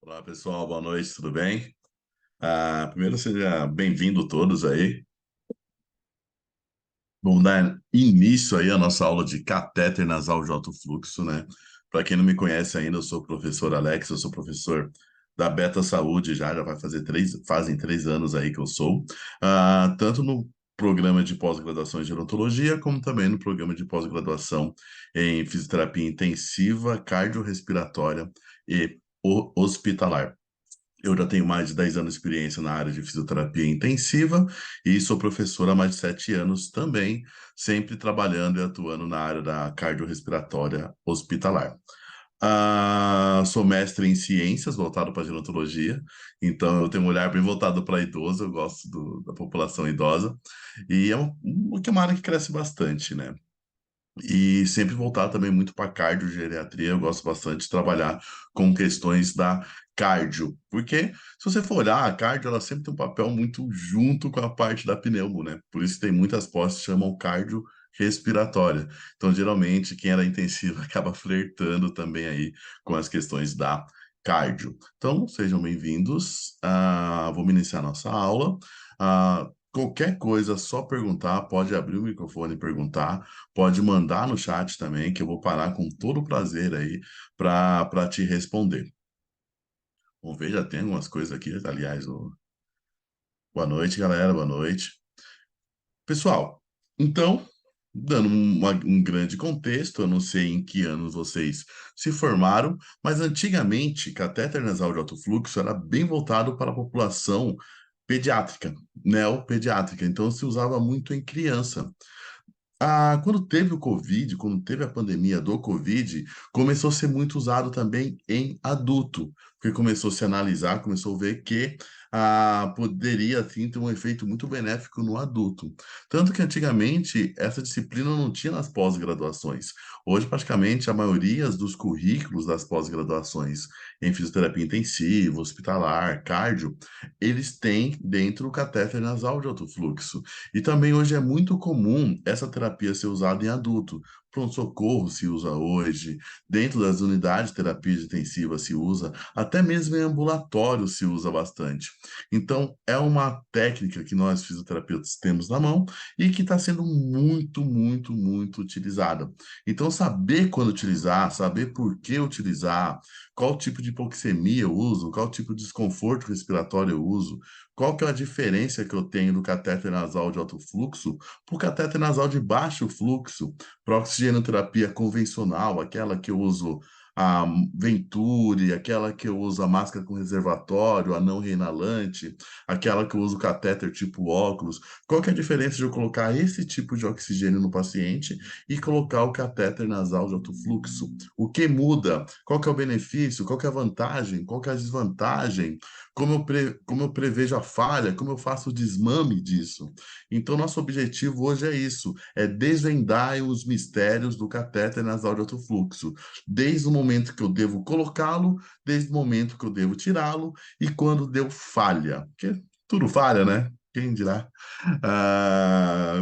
Olá, pessoal, boa noite, tudo bem? Primeiro, seja bem-vindo todos aí. Vamos dar início aí à nossa aula de catéter nasal de alto fluxo, né? Para quem não me conhece ainda, eu sou o professor Alex, eu sou professor da Beta Saúde, já vai fazer fazem 3 anos aí que eu sou, tanto no programa de pós-graduação em gerontologia, como também no programa de pós-graduação em fisioterapia intensiva, cardiorrespiratória e hospitalar. Eu já tenho mais de 10 anos de experiência na área de fisioterapia intensiva e sou professor há mais de 7 anos também, sempre trabalhando e atuando na área da cardiorrespiratória hospitalar. Sou mestre em ciências, voltado para gerontologia, então eu tenho um olhar bem voltado para idoso, eu gosto da população idosa, e que é uma área que cresce bastante, né? E sempre voltar também muito para cardiogeriatria. Eu gosto bastante de trabalhar com questões da cardio, porque se você for olhar, a cardio ela sempre tem um papel muito junto com a parte da pneumo, né? Por isso tem muitas pós que chamam cardio respiratória. Então, geralmente, quem era intensivo acaba flertando também aí com as questões da cardio. Então, sejam bem-vindos. Vamos iniciar nossa aula. Qualquer coisa, só perguntar, pode abrir o microfone e perguntar. Pode mandar no chat também, que eu vou parar com todo o prazer aí para te responder. Vamos ver, já tem algumas coisas aqui, aliás. Boa noite, galera, boa noite. Pessoal, então, dando um grande contexto, eu não sei em que anos vocês se formaram, mas antigamente, catéter nasal de alto fluxo era bem voltado para a população pediátrica, neopediátrica, então se usava muito em criança. Quando teve o Covid, quando teve a pandemia do Covid, começou a ser muito usado também em adulto, porque começou a se analisar, começou a ver que poderia, sim, ter um efeito muito benéfico no adulto. Tanto que antigamente essa disciplina não tinha nas pós-graduações. Hoje, praticamente, a maioria dos currículos das pós-graduações em fisioterapia intensiva, hospitalar, cardio, eles têm dentro o catéter nasal de alto fluxo. E também hoje é muito comum essa terapia ser usada em adulto. Pronto-socorro se usa hoje, dentro das unidades de terapia intensiva se usa, até mesmo em ambulatório se usa bastante. Então, é uma técnica que nós fisioterapeutas temos na mão e que está sendo muito, muito, muito utilizada. Então, saber quando utilizar, saber por que utilizar, qual tipo de hipoxemia eu uso, qual tipo de desconforto respiratório eu uso, qual que é a diferença que eu tenho do catéter nasal de alto fluxo para o catéter nasal de baixo fluxo, para oxigenoterapia convencional, aquela que eu uso a Venturi, aquela que eu uso a máscara com reservatório, a não reinalante, aquela que eu uso catéter tipo óculos. Qual que é a diferença de eu colocar esse tipo de oxigênio no paciente e colocar o catéter nasal de alto fluxo? O que muda? Qual que é o benefício? Qual que é a vantagem? Qual que é a desvantagem? Como eu prevejo a falha, como eu faço o desmame disso. Então, nosso objetivo hoje é isso, é desvendar os mistérios do catéter nasal de alto fluxo, desde o momento que eu devo colocá-lo, desde o momento que eu devo tirá-lo e quando deu falha, porque tudo falha, né? Quem dirá?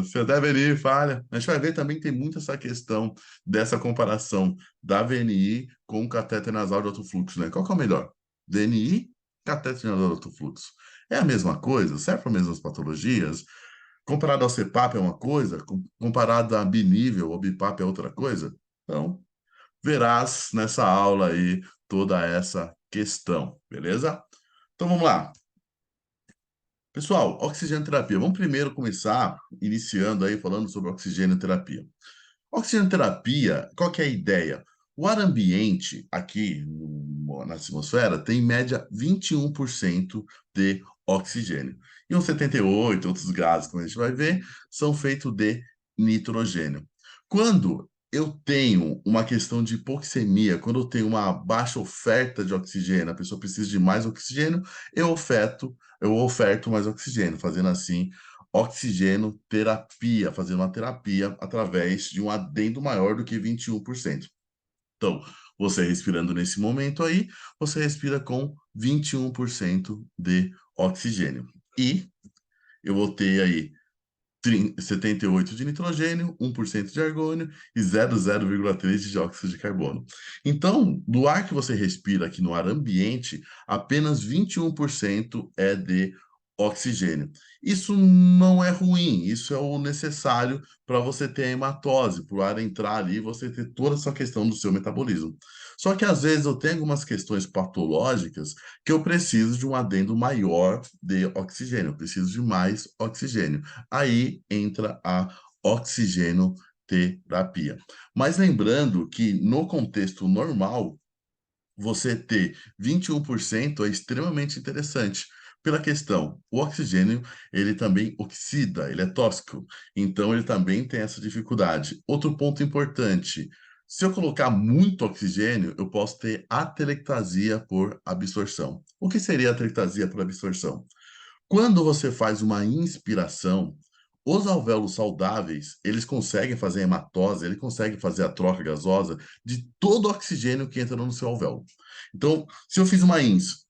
Se até a VNI falha. A gente vai ver também que tem muito essa questão dessa comparação da VNI com o catéter nasal de alto fluxo, né? Qual que é o melhor? VNI, catéter nasal de alto fluxo. É a mesma coisa? Serve para as mesmas patologias? Comparado ao CPAP é uma coisa, comparado a binível ou BIPAP é outra coisa? Então, verás nessa aula aí toda essa questão, beleza? Então vamos lá. Pessoal, oxigenoterapia. Vamos primeiro começar iniciando aí falando sobre oxigenoterapia. Oxigenoterapia, qual que é a ideia? O ar ambiente aqui na atmosfera tem em média 21% de oxigênio. E uns 78 outros gases, como a gente vai ver, são feitos de nitrogênio. Quando eu tenho uma questão de hipoxemia, quando eu tenho uma baixa oferta de oxigênio, a pessoa precisa de mais oxigênio, eu oferto mais oxigênio, fazendo assim oxigênio terapia, fazendo uma terapia através de um adendo maior do que 21%. Então, você respirando nesse momento aí, você respira com 21% de oxigênio. E eu vou ter aí 78 de nitrogênio, 1% de argônio e 0,3 de dióxido de carbono. Então, do ar que você respira aqui no ar ambiente, apenas 21% é de oxigênio. Isso não é ruim, isso é o necessário para você ter a hematose, para o ar entrar ali e você ter toda essa questão do seu metabolismo. Só que às vezes eu tenho algumas questões patológicas que eu preciso de um adendo maior de oxigênio, eu preciso de mais oxigênio. Aí entra a oxigenoterapia. Mas lembrando que no contexto normal, você ter 21% é extremamente interessante. Pela questão, o oxigênio, ele também oxida, ele é tóxico, então ele também tem essa dificuldade. Outro ponto importante, se eu colocar muito oxigênio, eu posso ter atelectasia por absorção. O que seria atelectasia por absorção? Quando você faz uma inspiração, os alvéolos saudáveis, eles conseguem fazer a hematose, eles conseguem fazer a troca gasosa de todo o oxigênio que entra no seu alvéolo. Então, se eu fiz uma ins,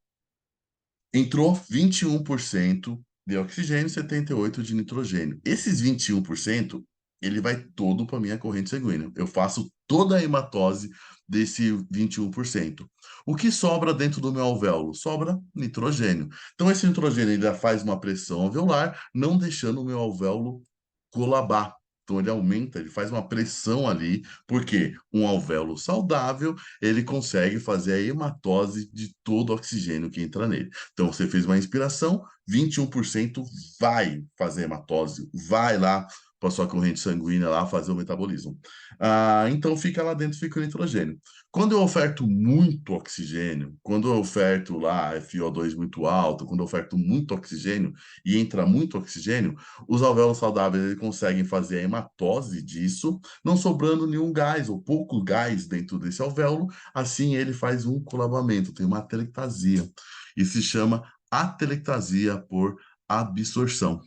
entrou 21% de oxigênio e 78% de nitrogênio. Esses 21%, ele vai todo para minha corrente sanguínea. Eu faço toda a hematose desse 21%. O que sobra dentro do meu alvéolo? Sobra nitrogênio. Então, esse nitrogênio ele faz uma pressão alveolar, não deixando o meu alvéolo colabar. Então, ele aumenta, ele faz uma pressão ali, porque um alvéolo saudável, ele consegue fazer a hematose de todo o oxigênio que entra nele. Então, você fez uma inspiração, 21% vai fazer hematose, vai lá para sua corrente sanguínea lá fazer o metabolismo. Então, fica lá dentro, fica o nitrogênio. Quando eu oferto muito oxigênio, quando eu oferto lá FiO2 muito alto, quando eu oferto muito oxigênio e entra muito oxigênio, os alvéolos saudáveis eles conseguem fazer a hematose disso, não sobrando nenhum gás ou pouco gás dentro desse alvéolo, assim ele faz um colabamento, tem uma atelectasia e se chama atelectasia por absorção.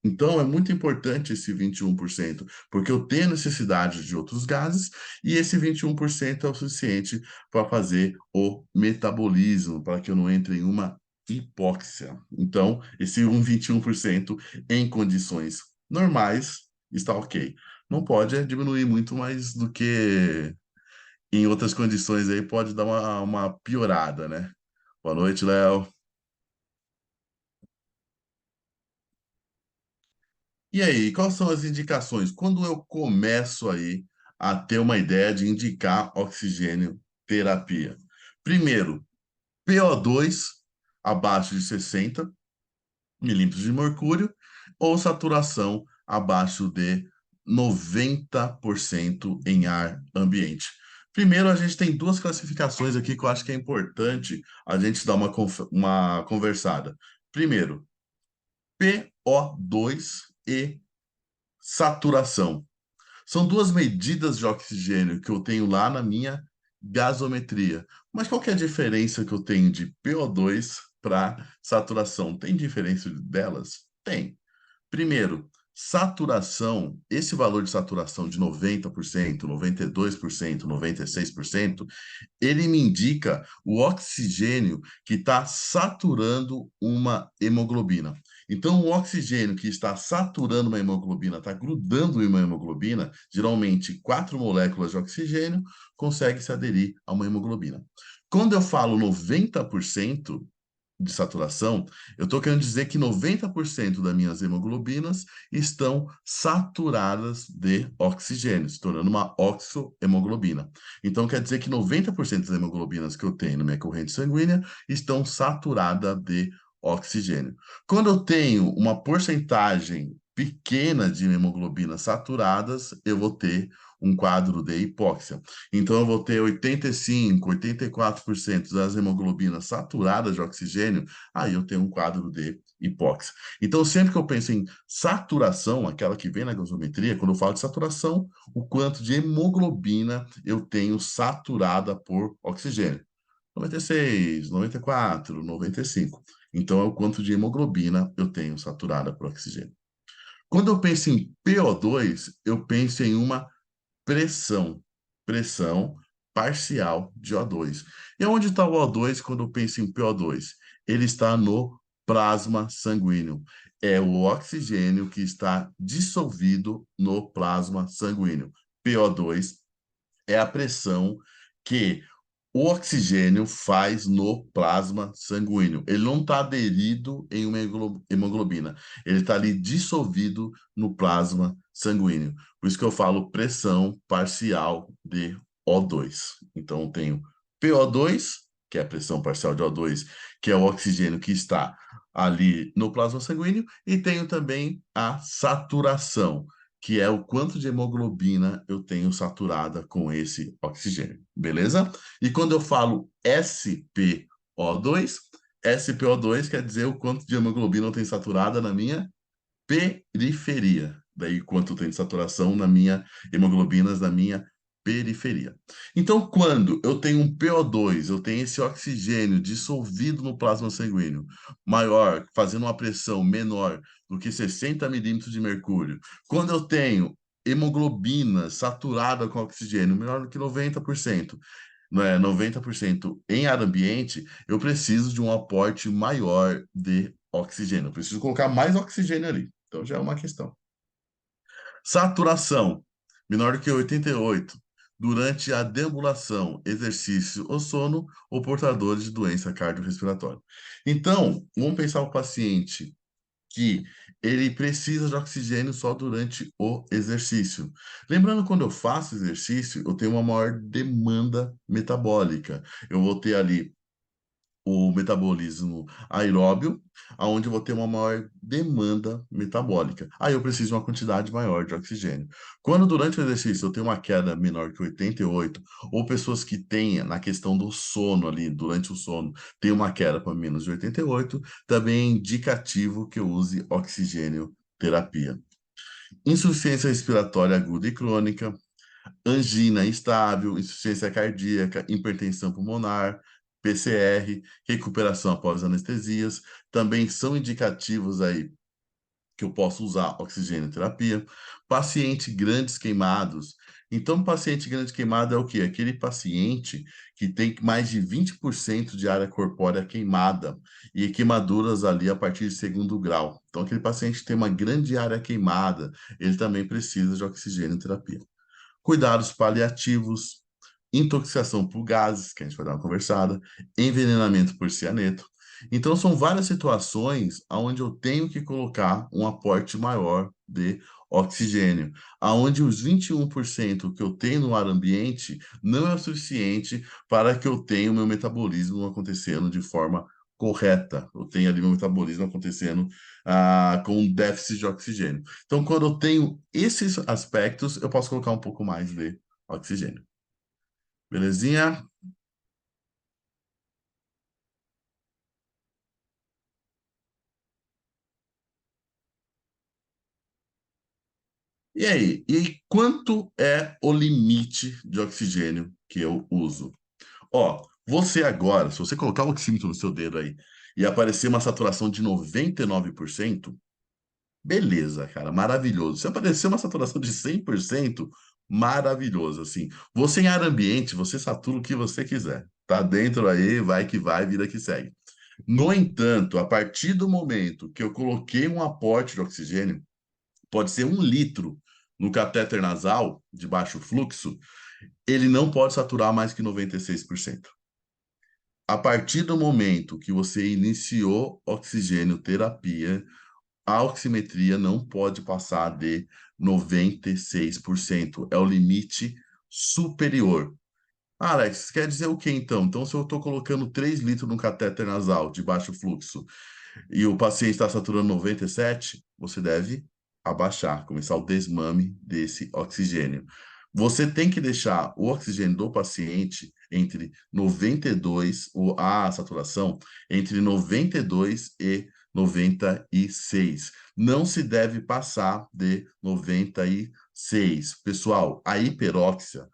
Então, é muito importante esse 21%, porque eu tenho necessidade de outros gases e esse 21% é o suficiente para fazer o metabolismo, para que eu não entre em uma hipóxia. Então, esse 21% em condições normais está ok. Não pode diminuir muito mais do que em outras condições aí, pode dar uma piorada, né? Boa noite, Léo. E aí, quais são as indicações? Quando eu começo aí a ter uma ideia de indicar oxigênio terapia? Primeiro, PO2 abaixo de 60 milímetros de mercúrio ou saturação abaixo de 90% em ar ambiente. Primeiro, a gente tem duas classificações aqui que eu acho que é importante a gente dar uma conversada. Primeiro, PO2 e saturação. São duas medidas de oxigênio que eu tenho lá na minha gasometria. Mas qual que é a diferença que eu tenho de PO2 para saturação? Tem diferença delas? Tem. Primeiro, saturação, esse valor de saturação de 90%, 92%, 96%, ele me indica o oxigênio que está saturando uma hemoglobina. Então, o oxigênio que está saturando uma hemoglobina, está grudando em uma hemoglobina, geralmente 4 moléculas de oxigênio, consegue se aderir a uma hemoglobina. Quando eu falo 90%, de saturação, eu estou querendo dizer que 90% das minhas hemoglobinas estão saturadas de oxigênio, se tornando uma oxohemoglobina. Então, quer dizer que 90% das hemoglobinas que eu tenho na minha corrente sanguínea estão saturadas de oxigênio. Quando eu tenho uma porcentagem pequena de hemoglobinas saturadas, eu vou ter um quadro de hipóxia. Então, eu vou ter 85, 84% das hemoglobinas saturadas de oxigênio, aí eu tenho um quadro de hipóxia. Então, sempre que eu penso em saturação, aquela que vem na gasometria, quando eu falo de saturação, o quanto de hemoglobina eu tenho saturada por oxigênio. 96, 94, 95. Então, é o quanto de hemoglobina eu tenho saturada por oxigênio. Quando eu penso em PO2, eu penso em uma pressão parcial de O2. E onde está o O2 quando eu penso em PO2? Ele está no plasma sanguíneo. É o oxigênio que está dissolvido no plasma sanguíneo. PO2 é a pressão que o oxigênio faz no plasma sanguíneo. Ele não está aderido em uma hemoglobina. Ele está ali dissolvido no plasma sanguíneo. Por isso que eu falo pressão parcial de O2. Então, eu tenho PO2, que é a pressão parcial de O2, que é o oxigênio que está ali no plasma sanguíneo, e tenho também a saturação, que é o quanto de hemoglobina eu tenho saturada com esse oxigênio, beleza? E quando eu falo SpO2, SpO2 quer dizer o quanto de hemoglobina eu tenho saturada na minha periferia. Daí, quanto tem de saturação na minha hemoglobinas na minha periferia. Então, quando eu tenho um PO2, eu tenho esse oxigênio dissolvido no plasma sanguíneo, maior, fazendo uma pressão menor do que 60 milímetros de mercúrio. Quando eu tenho hemoglobina saturada com oxigênio, menor do que 90%, não é, 90% em ar ambiente, eu preciso de um aporte maior de oxigênio. Eu preciso colocar mais oxigênio ali. Então já é uma questão. Saturação, menor do que 88, durante a deambulação, exercício ou sono, ou portadores de doença cardiorrespiratória. Então, vamos pensar o paciente que ele precisa de oxigênio só durante o exercício. Lembrando, quando eu faço exercício, eu tenho uma maior demanda metabólica. Eu vou ter ali o metabolismo aeróbio, aonde eu vou ter uma maior demanda metabólica. Aí eu preciso de uma quantidade maior de oxigênio. Quando durante o exercício eu tenho uma queda menor que 88, ou pessoas que têm na questão do sono ali, durante o sono, tem uma queda para menos de 88, também é indicativo que eu use oxigênio terapia. Insuficiência respiratória aguda e crônica, angina instável, insuficiência cardíaca, hipertensão pulmonar, PCR, recuperação após anestesias, também são indicativos aí que eu posso usar oxigênio terapia. Paciente grandes queimados. Então, paciente grande queimado é o quê? Aquele paciente que tem mais de 20% de área corpórea queimada e queimaduras ali a partir de segundo grau. Então, aquele paciente que tem uma grande área queimada, ele também precisa de oxigênio terapia. Cuidados paliativos, intoxicação por gases, que a gente vai dar uma conversada, envenenamento por cianeto. Então, são várias situações onde eu tenho que colocar um aporte maior de oxigênio, aonde os 21% que eu tenho no ar ambiente não é o suficiente para que eu tenha o meu metabolismo acontecendo de forma correta. Eu tenho ali meu metabolismo acontecendo com um déficit de oxigênio. Então, quando eu tenho esses aspectos, eu posso colocar um pouco mais de oxigênio. Belezinha? E aí, quanto é o limite de oxigênio que eu uso? Ó, você agora, se você colocar o oxímetro no seu dedo aí e aparecer uma saturação de 99%, beleza, cara, maravilhoso. Se aparecer uma saturação de 100%, maravilhoso, assim. Você em ar ambiente, você satura o que você quiser. Tá dentro aí, vai que vai, vida que segue. No entanto, a partir do momento que eu coloquei um aporte de oxigênio, pode ser 1 litro no catéter nasal de baixo fluxo, ele não pode saturar mais que 96%. A partir do momento que você iniciou oxigênio terapia, a oximetria não pode passar de 96%. É o limite superior. Ah, Alex, quer dizer o quê então? Então, se eu estou colocando 3 litros no catéter nasal de baixo fluxo e o paciente está saturando 97, você deve abaixar, começar o desmame desse oxigênio. Você tem que deixar o oxigênio do paciente entre 92, ou a saturação, entre 92 e 96. Não se deve passar de 96. Pessoal, a hiperóxia,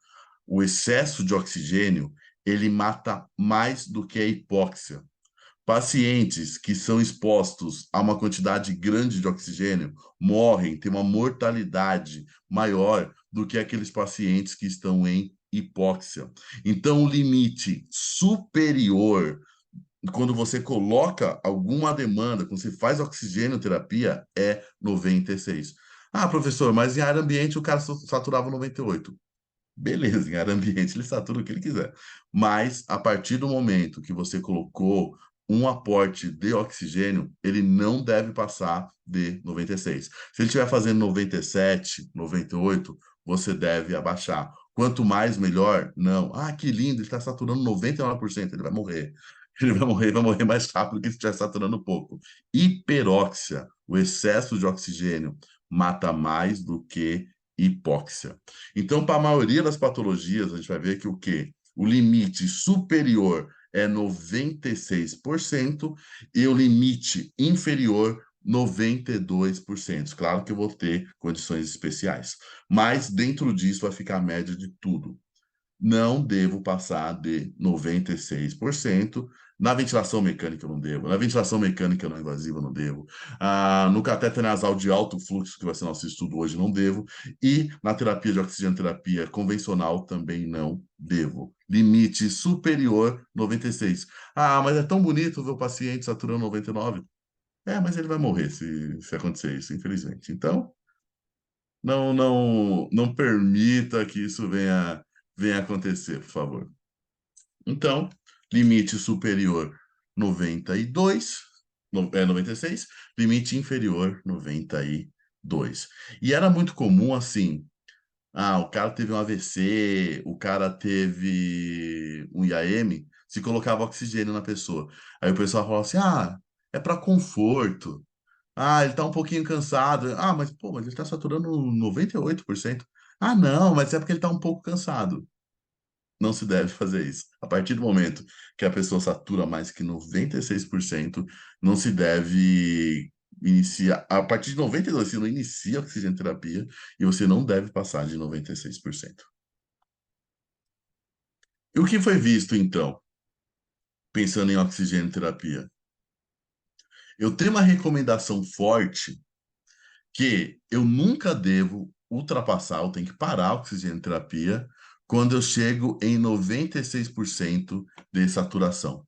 o excesso de oxigênio, ele mata mais do que a hipóxia. Pacientes que são expostos a uma quantidade grande de oxigênio morrem, têm uma mortalidade maior do que aqueles pacientes que estão em hipóxia. Então, o limite superior quando você coloca alguma demanda, quando você faz oxigênio-terapia, é 96. Ah, professor, mas em área ambiente o cara saturava 98. Beleza, em área ambiente ele satura o que ele quiser. Mas a partir do momento que você colocou um aporte de oxigênio, ele não deve passar de 96. Se ele estiver fazendo 97, 98, você deve abaixar. Quanto mais, melhor? Não. Ah, que lindo, ele está saturando 99%, ele vai morrer. Ele vai morrer mais rápido que se estiver saturando pouco. Hiperóxia, o excesso de oxigênio, mata mais do que hipóxia. Então, para a maioria das patologias, a gente vai ver que o quê? O limite superior é 96% e o limite inferior 92%. Claro que eu vou ter condições especiais, mas dentro disso vai ficar a média de tudo. Não devo passar de 96%. Na ventilação mecânica eu não devo. Na ventilação mecânica não invasiva eu não devo. No catéter nasal de alto fluxo, que vai ser nosso estudo hoje, não devo. E na terapia de oxigenoterapia convencional também não devo. Limite superior 96. Ah, mas é tão bonito ver o paciente saturando 99. É, mas ele vai morrer se acontecer isso, infelizmente. Então, não permita que isso venha acontecer, por favor. Então, limite superior 92, 96, limite inferior 92. E era muito comum assim, o cara teve um AVC, o cara teve um IAM, se colocava oxigênio na pessoa. Aí o pessoal falava assim: "Ah, é para conforto. Ah, ele tá um pouquinho cansado. Ah, mas pô, mas ele tá saturando 98%. Ah, não, mas é porque ele tá um pouco cansado. Não se deve fazer isso. A partir do momento que a pessoa satura mais que 96%, não se deve iniciar. A partir de 92, você não inicia a oxigenoterapia e você não deve passar de 96%. E o que foi visto, então, pensando em oxigenoterapia? Eu tenho uma recomendação forte que eu nunca devo ultrapassar, eu tenho que parar a oxigenoterapia quando eu chego em 96% de saturação.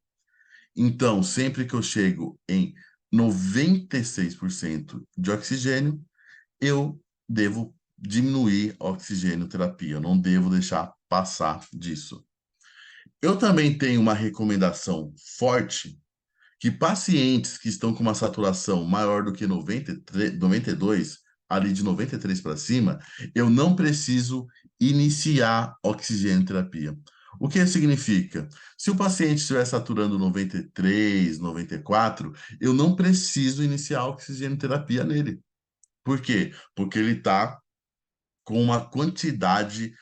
Então, sempre que eu chego em 96% de oxigênio, eu devo diminuir a oxigenoterapia, eu não devo deixar passar disso. Eu também tenho uma recomendação forte que pacientes que estão com uma saturação maior do que 93, 92, ali de 93 para cima, eu não preciso iniciar oxigenoterapia. O que significa? Se o paciente estiver saturando 93, 94, eu não preciso iniciar oxigenoterapia nele. Por quê? Porque ele está com uma quantidade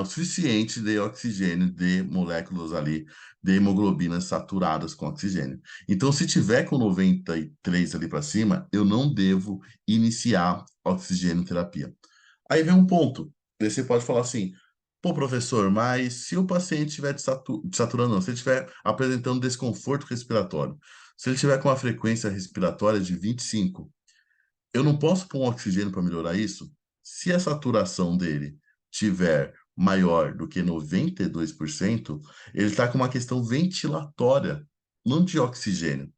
suficiente de oxigênio, de moléculas ali, de hemoglobinas saturadas com oxigênio. Então, se tiver com 93 ali para cima, eu não devo iniciar oxigenoterapia. Aí vem um ponto. Daí você pode falar assim: pô, professor, mas se o paciente estiver saturando, não, se ele estiver apresentando desconforto respiratório, se ele estiver com uma frequência respiratória de 25, eu não posso pôr um oxigênio para melhorar isso? Se a saturação dele tiver maior do que 92%, ele está com uma questão ventilatória, não de oxigênio.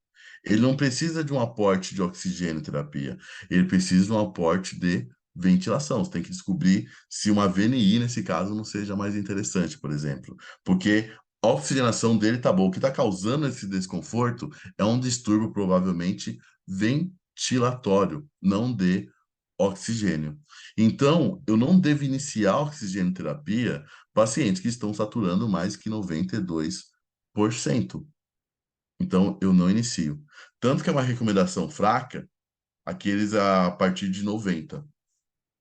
Ele não precisa de um aporte de oxigênio terapia, ele precisa de um aporte de ventilação. Você tem que descobrir se uma VNI, nesse caso, não seja mais interessante, por exemplo, porque a oxigenação dele está boa. O que está causando esse desconforto é um distúrbio provavelmente ventilatório, não de oxigênio. Então, eu não devo iniciar a oxigenoterapia pacientes que estão saturando mais que 92%. Então, eu não inicio. Tanto que é uma recomendação fraca, aqueles a partir de 90.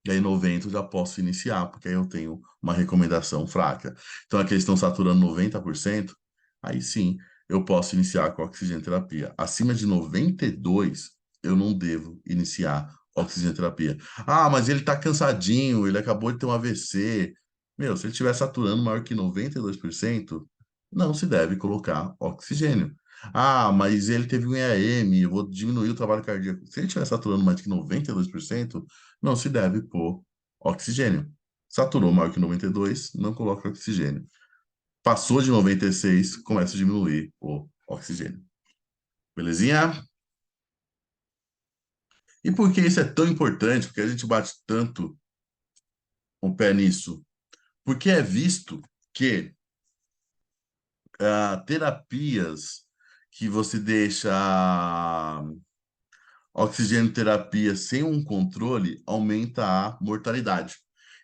E aí, 90 eu já posso iniciar, porque aí eu tenho uma recomendação fraca. Então, aqueles que estão saturando 90%, aí sim eu posso iniciar com a oxigenoterapia. Acima de 92, eu não devo iniciar oxigenoterapia. Ah, mas ele está cansadinho, ele acabou de ter um AVC. Meu, se ele estiver saturando maior que 92%, não se deve colocar oxigênio. Ah, mas ele teve um EAM, eu vou diminuir o trabalho cardíaco. Se ele estiver saturando mais que 92%, não se deve pôr oxigênio. Saturou maior que 92, não coloca oxigênio. Passou de 96, começa a diminuir o oxigênio. Belezinha? E por que isso é tão importante? Porque a gente bate tanto o pé nisso? Porque é visto que terapias que você deixa oxigênio terapia sem um controle aumenta a mortalidade.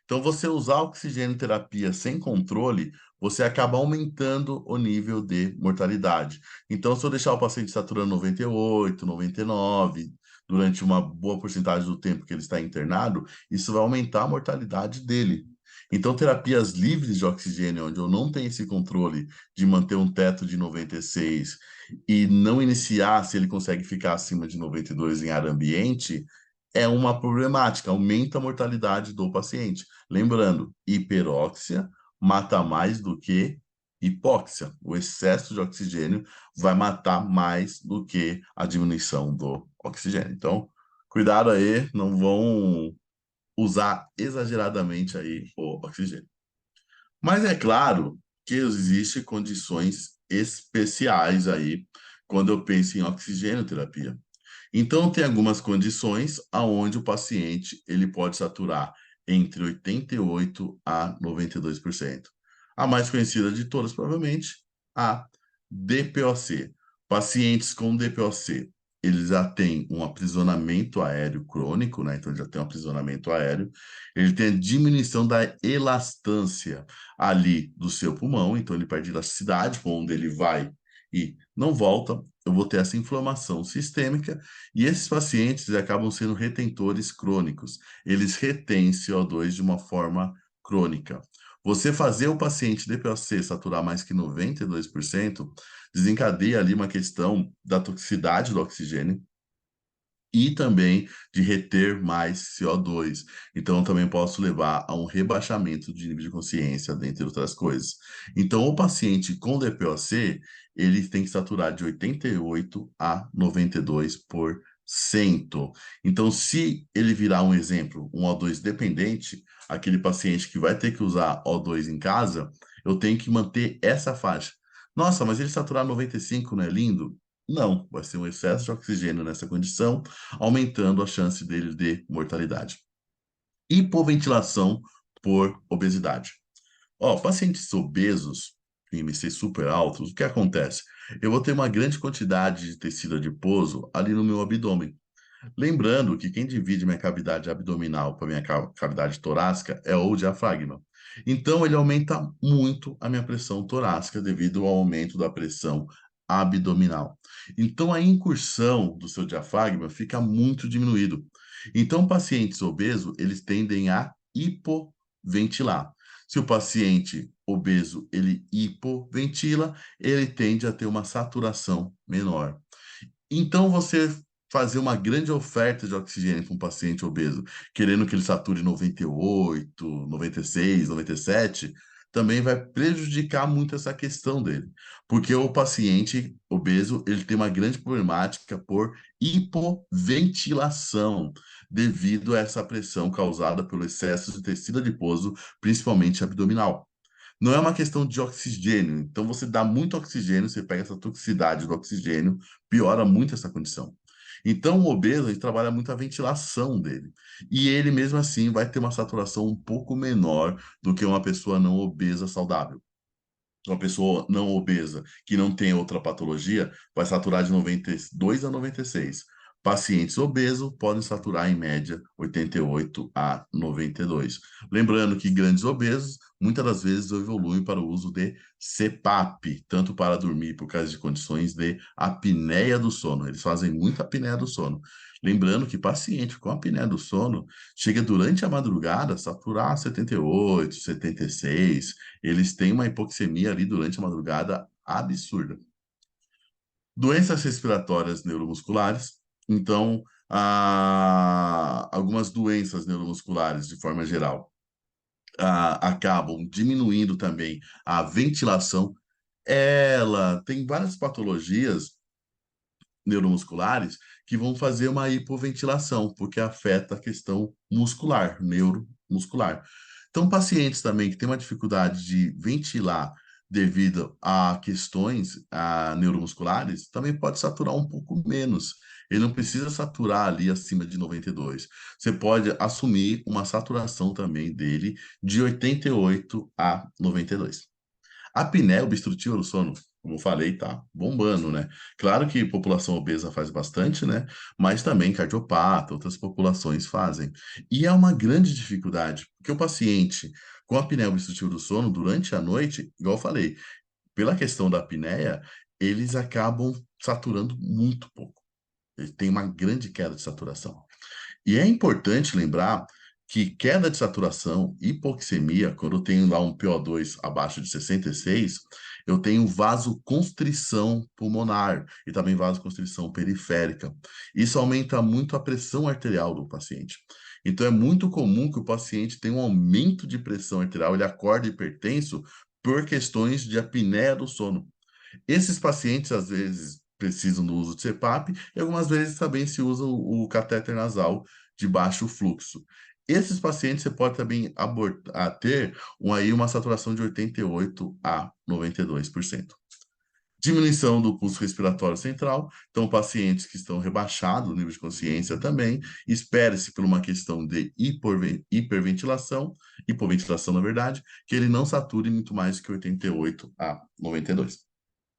Então, você usar oxigênio terapia sem controle, você acaba aumentando o nível de mortalidade. Então, se eu deixar o paciente saturando 98, 99, durante uma boa porcentagem do tempo que ele está internado, isso vai aumentar a mortalidade dele. Então, terapias livres de oxigênio, onde eu não tenho esse controle de manter um teto de 96 e não iniciar se ele consegue ficar acima de 92 em ar ambiente, é uma problemática, aumenta a mortalidade do paciente. Lembrando, hiperóxia mata mais do que hipóxia. O excesso de oxigênio vai matar mais do que a diminuição do oxigênio. Então, cuidado aí, não vão usar exageradamente aí o oxigênio. Mas é claro que existem condições especiais aí quando eu penso em oxigenoterapia. Então, tem algumas condições aonde o paciente ele pode saturar entre 88 a 92%. A mais conhecida de todas, provavelmente, a DPOC. Pacientes com DPOC, eles já têm um aprisionamento aéreo crônico, né? Então, ele já tem um aprisionamento aéreo. Ele tem a diminuição da elastância ali do seu pulmão, então ele perde elasticidade, para onde ele vai e não volta. Eu vou ter essa inflamação sistêmica e esses pacientes acabam sendo retentores crônicos. Eles retêm CO2 de uma forma crônica. Você fazer o paciente DPOC saturar mais que 92% desencadeia ali uma questão da toxicidade do oxigênio e também de reter mais CO2. Então, eu também posso levar a um rebaixamento de nível de consciência, dentre outras coisas. Então, o paciente com DPOC, ele tem que saturar de 88 a 92%. Então, se ele virar um exemplo, um O2 dependente, aquele paciente que vai ter que usar O2 em casa, eu tenho que manter essa faixa. Nossa, mas ele saturar 95 não é lindo? Não, vai ser um excesso de oxigênio nessa condição, aumentando a chance dele de mortalidade. Hipoventilação por obesidade. Ó, pacientes obesos, IMC super altos, o que acontece? Eu vou ter uma grande quantidade de tecido adiposo ali no meu abdômen. Lembrando que quem divide minha cavidade abdominal para minha cavidade torácica é o diafragma. Então, ele aumenta muito a minha pressão torácica devido ao aumento da pressão abdominal. Então, a incursão do seu diafragma fica muito diminuído. Então, pacientes obesos, eles tendem a hipoventilar. Se o paciente obeso, ele hipoventila, ele tende a ter uma saturação menor. Então, você fazer uma grande oferta de oxigênio para um paciente obeso, querendo que ele sature 98, 96, 97, também vai prejudicar muito essa questão dele. Porque o paciente obeso, ele tem uma grande problemática por hipoventilação, devido a essa pressão causada pelo excesso de tecido adiposo, principalmente abdominal. Não é uma questão de oxigênio. Então, você dá muito oxigênio, você pega essa toxicidade do oxigênio, piora muito essa condição. Então, o obeso, a gente trabalha muito a ventilação dele. E ele, mesmo assim, vai ter uma saturação um pouco menor do que uma pessoa não obesa saudável. Uma pessoa não obesa que não tem outra patologia vai saturar de 92 a 96. Pacientes obesos podem saturar em média 88 a 92. Lembrando que grandes obesos muitas das vezes evoluem para o uso de CPAP, tanto para dormir por causa de condições de apneia do sono. Eles fazem muita apneia do sono. Lembrando que paciente com apneia do sono chega durante a madrugada a saturar 78, 76. Eles têm uma hipoxemia ali durante a madrugada absurda. Doenças respiratórias neuromusculares. Então, algumas doenças neuromusculares, de forma geral, acabam diminuindo também a ventilação. Ela tem várias patologias neuromusculares que vão fazer uma hipoventilação, porque afeta a questão muscular, neuromuscular. Então, pacientes também que têm uma dificuldade de ventilar devido a questões neuromusculares, também pode saturar um pouco menos. Ele não precisa saturar ali acima de 92. Você pode assumir uma saturação também dele de 88 a 92. A apneia obstrutiva do sono, como eu falei, tá bombando, né? Claro que população obesa faz bastante, né? Mas também cardiopata, outras populações fazem. E é uma grande dificuldade, porque o paciente com apneia obstrutiva do sono, durante a noite, igual eu falei, pela questão da apneia, eles acabam saturando muito pouco. Ele tem uma grande queda de saturação. E é importante lembrar que queda de saturação, hipoxemia, quando eu tenho lá um PO2 abaixo de 66, eu tenho vasoconstrição pulmonar e também vasoconstrição periférica. Isso aumenta muito a pressão arterial do paciente. Então é muito comum que o paciente tenha um aumento de pressão arterial, ele acorda hipertenso por questões de apneia do sono. Esses pacientes, às vezes, precisam do uso de CPAP e algumas vezes também se usa o catéter nasal de baixo fluxo. Esses pacientes você pode também ter aí uma saturação de 88 a 92%. Diminuição do pulso respiratório central, então pacientes que estão rebaixados no nível de consciência também, espere-se por uma questão de hipoventilação, na verdade, que ele não sature muito mais que 88 a 92.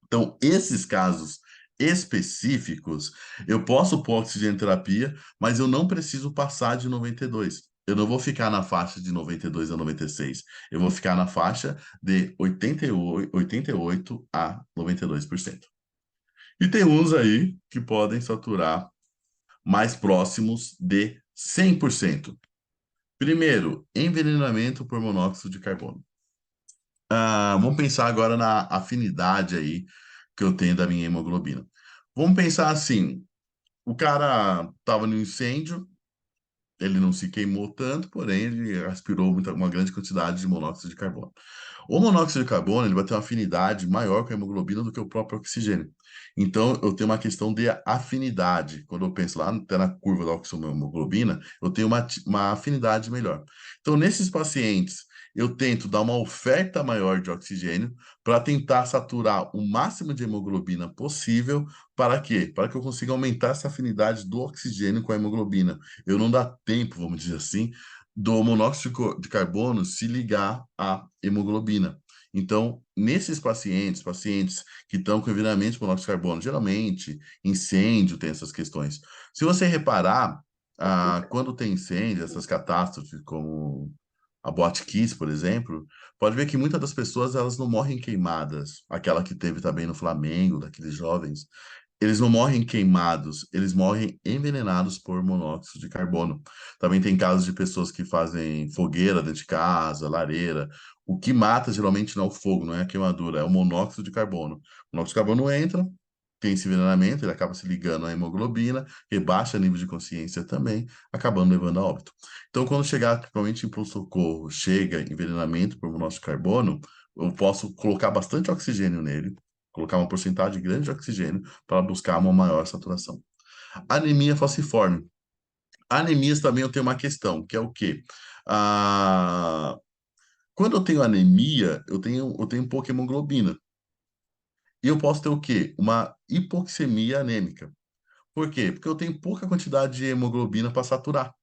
Então, esses casos específicos, eu posso pôr oxigenoterapia, mas eu não preciso passar de 92. Eu não vou ficar na faixa de 92 a 96. Eu vou ficar na faixa de 88 a 92%. E tem uns aí que podem saturar mais próximos de 100%. Primeiro, envenenamento por monóxido de carbono. Vamos pensar agora na afinidade aí que eu tenho da minha hemoglobina. Vamos pensar assim: o cara estava no incêndio, ele não se queimou tanto, porém ele aspirou uma grande quantidade de monóxido de carbono. O monóxido de carbono ele vai ter uma afinidade maior com a hemoglobina do que o próprio oxigênio. Então, eu tenho uma questão de afinidade. Quando eu penso lá até na curva da oximoglobina, eu tenho uma afinidade melhor. Então, nesses pacientes, eu tento dar uma oferta maior de oxigênio para tentar saturar o máximo de hemoglobina possível. Para quê? Para que eu consiga aumentar essa afinidade do oxigênio com a hemoglobina. Eu não dá tempo, vamos dizer assim, do monóxido de carbono se ligar à hemoglobina. Então, nesses pacientes que estão com envenenamento de monóxido de carbono, geralmente incêndio tem essas questões. Se você reparar, quando tem incêndio, essas catástrofes como a Botkiss, por exemplo, pode ver que muitas das pessoas elas não morrem queimadas. Aquela que teve também no Flamengo, daqueles jovens, eles não morrem queimados, eles morrem envenenados por monóxido de carbono. Também tem casos de pessoas que fazem fogueira dentro de casa, lareira. O que mata geralmente não é o fogo, não é a queimadura, é o monóxido de carbono. O monóxido de carbono entra, tem esse envenenamento, ele acaba se ligando à hemoglobina, rebaixa o nível de consciência também, acabando levando a óbito. Então, quando chegar, principalmente em pronto-socorro, chega envenenamento por monóxido de carbono, eu posso colocar bastante oxigênio nele, colocar uma porcentagem grande de oxigênio para buscar uma maior saturação. Anemia falciforme. Anemias também eu tenho uma questão, que é o quê? Ah, quando eu tenho anemia, eu tenho pouca hemoglobina. E eu posso ter o quê? Uma hipoxemia anêmica. Por quê? Porque eu tenho pouca quantidade de hemoglobina para saturar.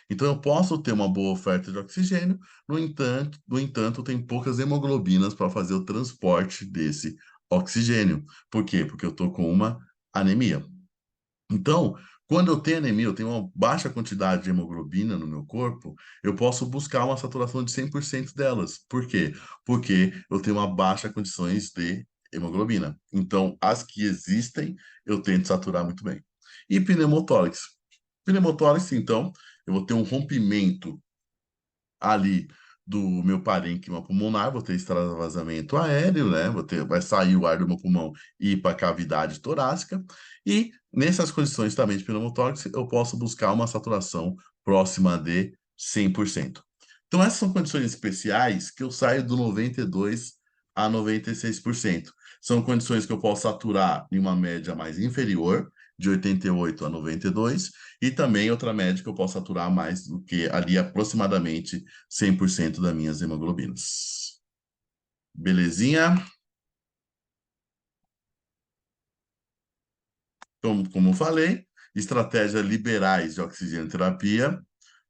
Então eu posso ter uma boa oferta de oxigênio, no entanto, eu tenho poucas hemoglobinas para fazer o transporte desse oxigênio. Por quê? Porque eu estou com uma anemia. Então, quando eu tenho anemia, eu tenho uma baixa quantidade de hemoglobina no meu corpo, eu posso buscar uma saturação de 100% delas. Por quê? Porque eu tenho uma baixa condições de hemoglobina. Então, as que existem, eu tento saturar muito bem. E pneumotórax. Pneumotórax, então, eu vou ter um rompimento ali do meu parênquima pulmonar, vou ter extravasamento aéreo, né? Vai sair o ar do meu pulmão e ir para a cavidade torácica. E nessas condições também de pneumotórax, eu posso buscar uma saturação próxima de 100%. Então, essas são condições especiais que eu saio do 92 a 96%. São condições que eu posso saturar em uma média mais inferior, de 88 a 92, e também outra média que eu posso saturar mais do que ali aproximadamente 100% das minhas hemoglobinas. Belezinha? Então, como eu falei, estratégias liberais de oxigênio terapia,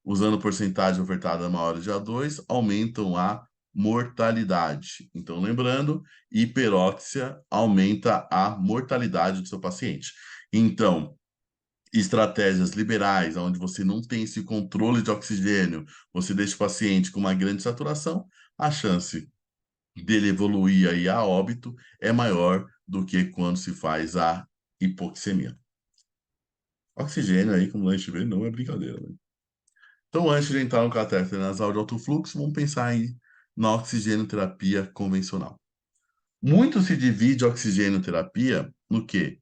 usando porcentagem ofertada maior de A2, aumentam a mortalidade. Então, lembrando, hiperóxia aumenta a mortalidade do seu paciente. Então, estratégias liberais, onde você não tem esse controle de oxigênio, você deixa o paciente com uma grande saturação, a chance dele evoluir aí a óbito é maior do que quando se faz a hipoxemia. Oxigênio aí, como a gente vê, não é brincadeira, né? Então, antes de entrar no catéter nasal de alto fluxo, vamos pensar aí na oxigenoterapia convencional. Muito se divide a oxigenoterapia no quê?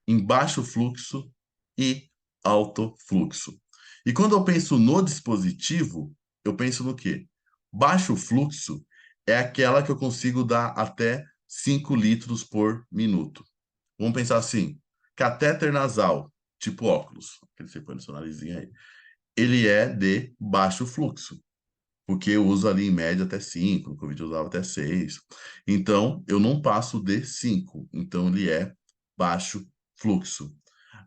Em baixo fluxo e alto fluxo. E quando eu penso no dispositivo, eu penso no quê? Baixo fluxo é aquela que eu consigo dar até 5 litros por minuto. Vamos pensar assim, catéter nasal, tipo óculos, que você põe no seu narizinho aí, ele é de baixo fluxo, porque eu uso ali em média até 5, no Covid eu usava até 6. Então, eu não passo de 5, então ele é baixo fluxo.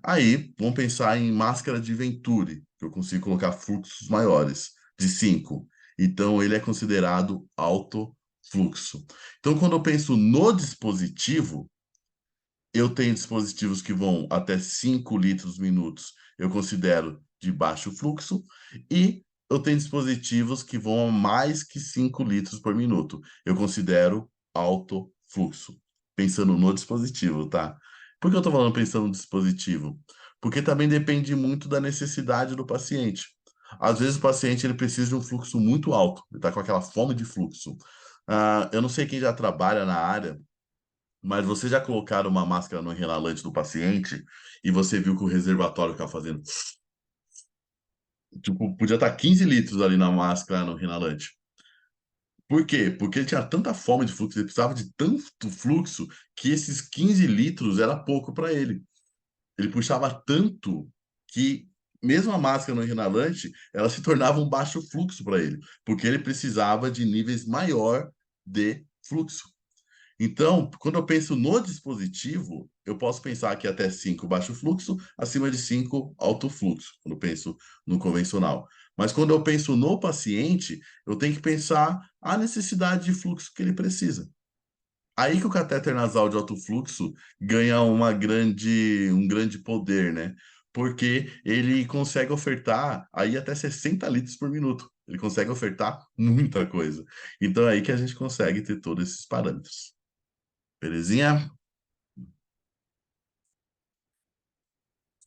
Aí, vamos pensar em máscara de Venturi, que eu consigo colocar fluxos maiores, de 5. Então, ele é considerado alto fluxo. Então, quando eu penso no dispositivo, eu tenho dispositivos que vão até 5 litros minutos, eu considero de baixo fluxo, e eu tenho dispositivos que vão a mais que 5 litros por minuto, eu considero alto fluxo, pensando no dispositivo, tá? Por que eu estou falando pensando no dispositivo? Porque também depende muito da necessidade do paciente. Às vezes o paciente ele precisa de um fluxo muito alto, ele está com aquela fome de fluxo. Eu não sei quem já trabalha na área, mas você já colocaram uma máscara no inalante do paciente e você viu que o reservatório ficava fazendo. Tipo, podia estar 15 litros ali na máscara no inalante. Por quê? Porque ele tinha tanta fome de fluxo, ele precisava de tanto fluxo que esses 15 litros era pouco para ele. Ele puxava tanto que, mesmo a máscara no inalante, ela se tornava um baixo fluxo para ele, porque ele precisava de níveis maior de fluxo. Então, quando eu penso no dispositivo, eu posso pensar que até 5 baixo fluxo, acima de 5 alto fluxo, quando eu penso no convencional. Mas quando eu penso no paciente, eu tenho que pensar a necessidade de fluxo que ele precisa. Aí que o catéter nasal de alto fluxo ganha um grande poder, né? Porque ele consegue ofertar aí até 60 litros por minuto. Ele consegue ofertar muita coisa. Então é aí que a gente consegue ter todos esses parâmetros. Belezinha?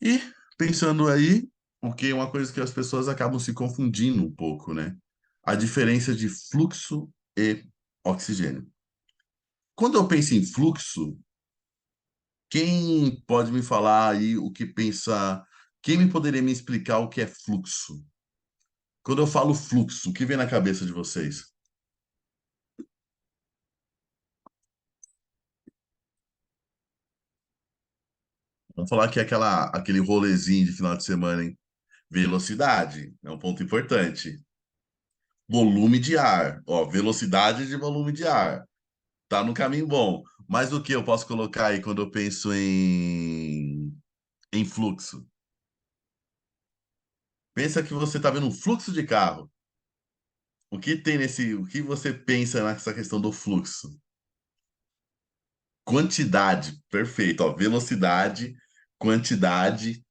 E pensando aí, o que é uma coisa que as pessoas acabam se confundindo um pouco, né? A diferença de fluxo e oxigênio. Quando eu penso em fluxo, quem pode me falar aí o que pensa? Quem me poderia me explicar o que é fluxo? Quando eu falo fluxo, o que vem na cabeça de vocês? Vamos falar que é aquele rolezinho de final de semana, hein? Velocidade é um ponto importante. Volume de ar, ó, velocidade de volume de ar. Tá no caminho bom. Mas o que eu posso colocar aí quando eu penso em fluxo? Pensa que você está vendo um fluxo de carro. O que tem nesse, o que você pensa nessa questão do fluxo? Quantidade, perfeito, ó, velocidade, quantidade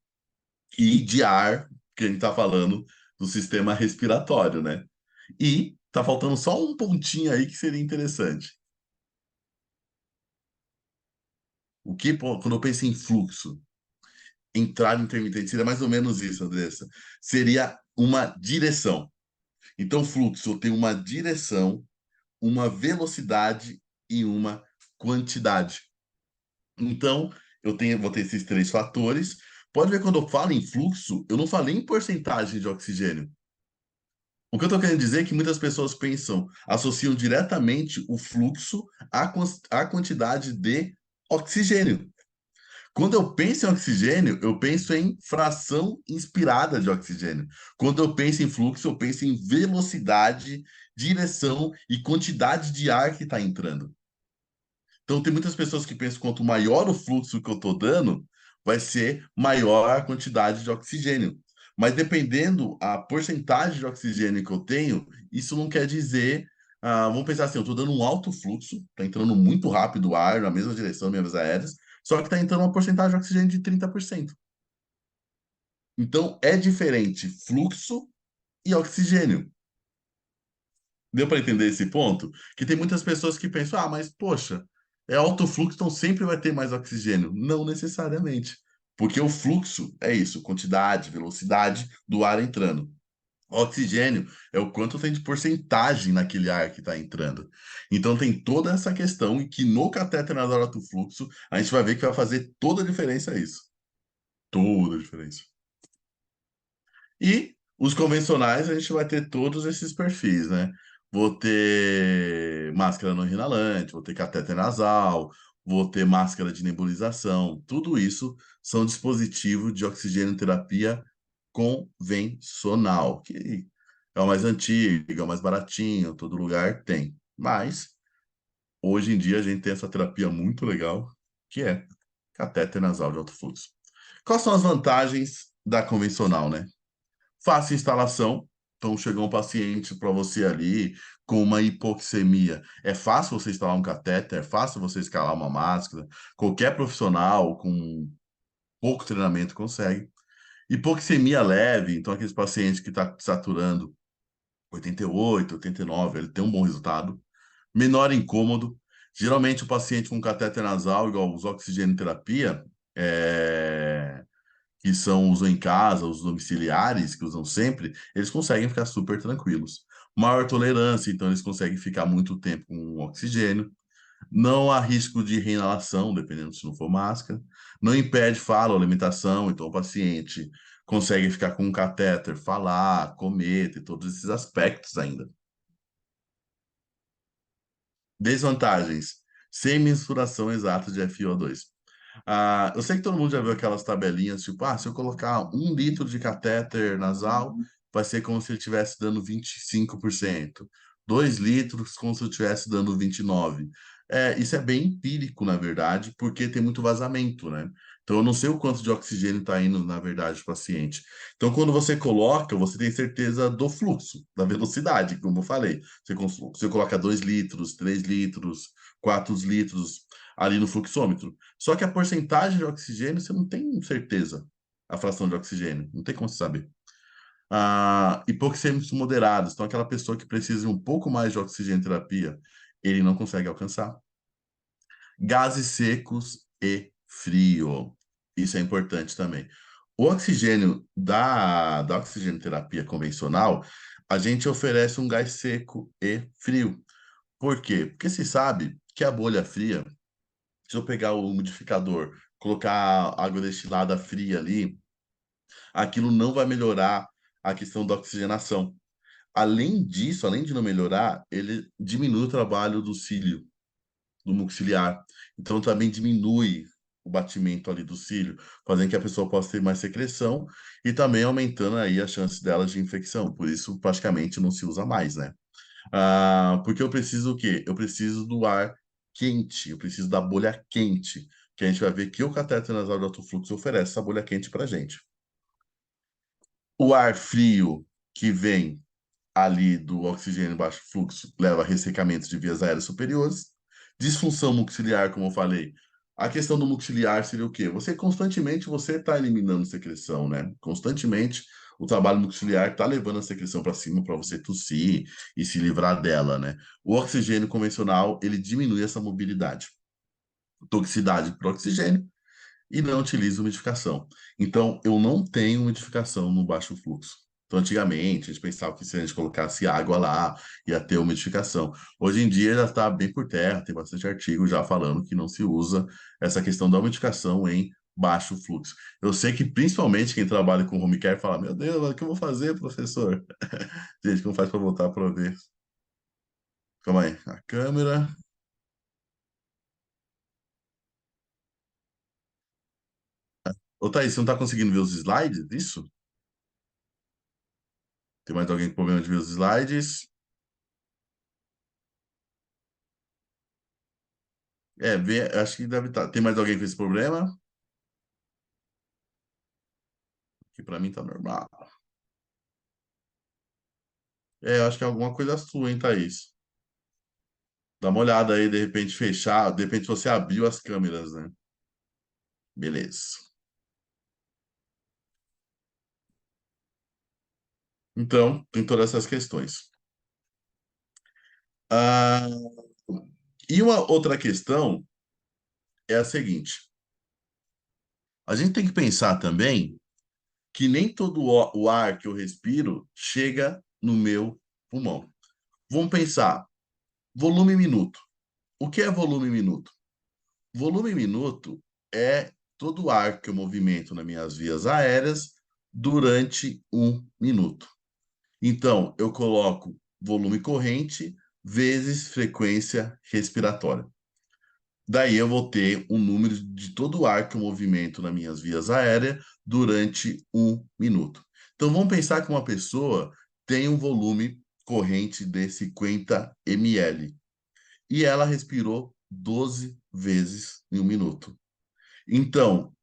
e de ar, que a gente está falando do sistema respiratório, né? E tá faltando só um pontinho aí que seria interessante. O que, pô, quando eu penso em fluxo? Entrada intermitente, seria mais ou menos isso, Andressa. Seria uma direção. Então, fluxo tem uma direção, uma velocidade e uma quantidade. Então, vou ter esses três fatores. Pode ver quando eu falo em fluxo, eu não falei em porcentagem de oxigênio. O que eu estou querendo dizer é que muitas pessoas pensam, associam diretamente o fluxo à quantidade de oxigênio. Quando eu penso em oxigênio, eu penso em fração inspirada de oxigênio. Quando eu penso em fluxo, eu penso em velocidade, direção e quantidade de ar que está entrando. Então, tem muitas pessoas que pensam que quanto maior o fluxo que eu estou dando, vai ser maior a quantidade de oxigênio. Mas dependendo a porcentagem de oxigênio que eu tenho, isso não quer dizer. Vamos pensar assim, eu estou dando um alto fluxo, está entrando muito rápido o ar na mesma direção, minhas aéreas, só que está entrando uma porcentagem de oxigênio de 30%. Então, é diferente fluxo e oxigênio. Deu para entender esse ponto? Que tem muitas pessoas que pensam, mas poxa, é alto fluxo, então sempre vai ter mais oxigênio. Não necessariamente. Porque o fluxo é isso, quantidade, velocidade do ar entrando. O oxigênio é o quanto tem de porcentagem naquele ar que está entrando. Então tem toda essa questão e que no catéter nasal alto fluxo a gente vai ver que vai fazer toda a diferença isso. Toda a diferença. E os convencionais, a gente vai ter todos esses perfis, né? Vou ter máscara não inalante, vou ter catéter nasal, vou ter máscara de nebulização. Tudo isso são dispositivos de oxigênio terapia convencional, que é o mais antigo, é o mais baratinho, todo lugar tem. Mas, hoje em dia, a gente tem essa terapia muito legal, que é catéter nasal de alto fluxo. Quais são as vantagens da convencional, né? Fácil instalação. Então, chegou um paciente para você ali com uma hipoxemia. É fácil você instalar um catéter, é fácil você escalar uma máscara. Qualquer profissional com pouco treinamento consegue. Hipoxemia leve, então aqueles pacientes que estão saturando 88, 89, ele tem um bom resultado. Menor incômodo. Geralmente, o paciente com catéter nasal, igual os oxigênio terapia, que são usam em casa, os domiciliares, que usam sempre, eles conseguem ficar super tranquilos. Maior tolerância, então eles conseguem ficar muito tempo com oxigênio. Não há risco de reinalação, dependendo se não for máscara. Não impede fala ou alimentação, então o paciente consegue ficar com um catéter, falar, comer, ter todos esses aspectos ainda. Desvantagens: sem mensuração exata de FiO2. Eu sei que todo mundo já viu aquelas tabelinhas, tipo, se eu colocar 1 litro de catéter nasal, vai ser como se ele estivesse dando 25%. 2 litros, como se eu estivesse dando 29%. Isso é bem empírico, na verdade, porque tem muito vazamento, né? Então, eu não sei o quanto de oxigênio está indo, na verdade, para o paciente. Então, quando você coloca, você tem certeza do fluxo, da velocidade, como eu falei. Você coloca 2 litros, 3 litros, 4 litros ali no fluxômetro. Só que a porcentagem de oxigênio, você não tem certeza. A fração de oxigênio, não tem como você saber. Hipoxêmicos moderados, então aquela pessoa que precisa de um pouco mais de oxigênio terapia, ele não consegue alcançar. Gases secos e frio. Isso é importante também. O oxigênio da oxigênio terapia convencional, a gente oferece um gás seco e frio. Por quê? Porque se sabe que a bolha fria, se eu pegar o umidificador, colocar água destilada fria ali, aquilo não vai melhorar a questão da oxigenação. Além disso, além de não melhorar, ele diminui o trabalho do cílio, do muco ciliar. Então também diminui o batimento ali do cílio, fazendo que a pessoa possa ter mais secreção e também aumentando aí a chance dela de infecção. Por isso, praticamente não se usa mais, né? Porque eu preciso o quê? Eu preciso do ar quente, eu preciso da bolha quente, que a gente vai ver que o cateter nasal de alto fluxo oferece essa bolha quente para gente. O ar frio que vem ali do oxigênio em baixo fluxo leva a ressecamento de vias aéreas superiores. Disfunção mucociliar, como eu falei. A questão do mucociliar seria o quê? Você está eliminando secreção, né? Constantemente o trabalho mucociliar está levando a secreção para cima para você tossir e se livrar dela, né? O oxigênio convencional, ele diminui essa mobilidade. Toxicidade para oxigênio e não utilizo umidificação. Então, eu não tenho umidificação no baixo fluxo. Então, antigamente, a gente pensava que se a gente colocasse água lá, ia ter umidificação. Hoje em dia, já está bem por terra, tem bastante artigo já falando que não se usa essa questão da umidificação em baixo fluxo. Eu sei que, principalmente, quem trabalha com home care fala: Meu Deus, o que eu vou fazer, professor? Gente, como faz para voltar para ver? Calma aí, a câmera. Ô, Thaís, você não tá conseguindo ver os slides? Isso? Tem mais alguém com problema de ver os slides? Acho que deve estar. Tem mais alguém com esse problema? Que pra mim tá normal. Acho que é alguma coisa sua, hein, Thaís? Dá uma olhada aí, de repente fechar, de repente você abriu as câmeras, né? Beleza. Então, tem todas essas questões. Ah, e uma outra questão é a seguinte: a gente tem que pensar também que nem todo o ar que eu respiro chega no meu pulmão. Vamos pensar, volume minuto. O que é volume minuto? Volume minuto é todo o ar que eu movimento nas minhas vias aéreas durante 1 minuto. Então, eu coloco volume corrente vezes frequência respiratória. Daí eu vou ter um número de todo o ar que eu movimento nas minhas vias aéreas durante 1 minuto. Então vamos pensar que uma pessoa tem um volume corrente de 50 ml e ela respirou 12 vezes em 1 minuto. Então,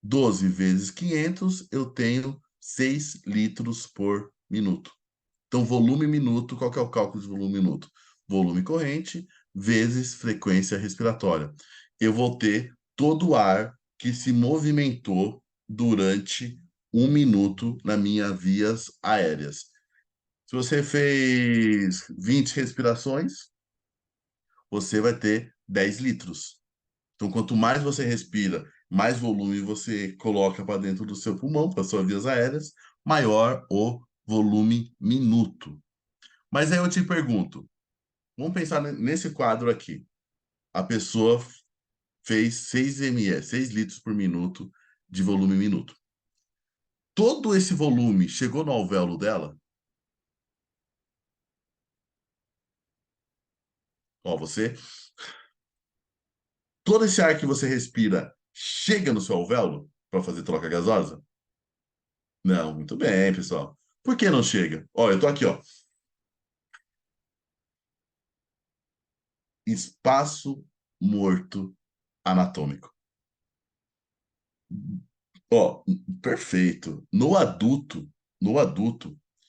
12 vezes 500, eu tenho 6 litros por minuto. Então, volume minuto, qual que é o cálculo de volume minuto? Volume corrente vezes frequência respiratória. Eu vou ter todo o ar que se movimentou durante 1 minuto nas minhas vias aéreas. Se você fez 20 respirações, você vai ter 10 litros. Então, quanto mais você respira, mais volume você coloca para dentro do seu pulmão, para suas vias aéreas, maior o volume minuto. Mas aí eu te pergunto, vamos pensar nesse quadro aqui. A pessoa fez 6 ml, 6 litros por minuto de volume minuto. Todo esse volume chegou no alvéolo dela? Ó, todo esse ar que você respira chega no seu alvéolo para fazer troca gasosa? Não, muito bem, pessoal. Por que não chega? Ó, eu tô aqui, ó. Espaço morto anatômico. Ó, perfeito. No adulto,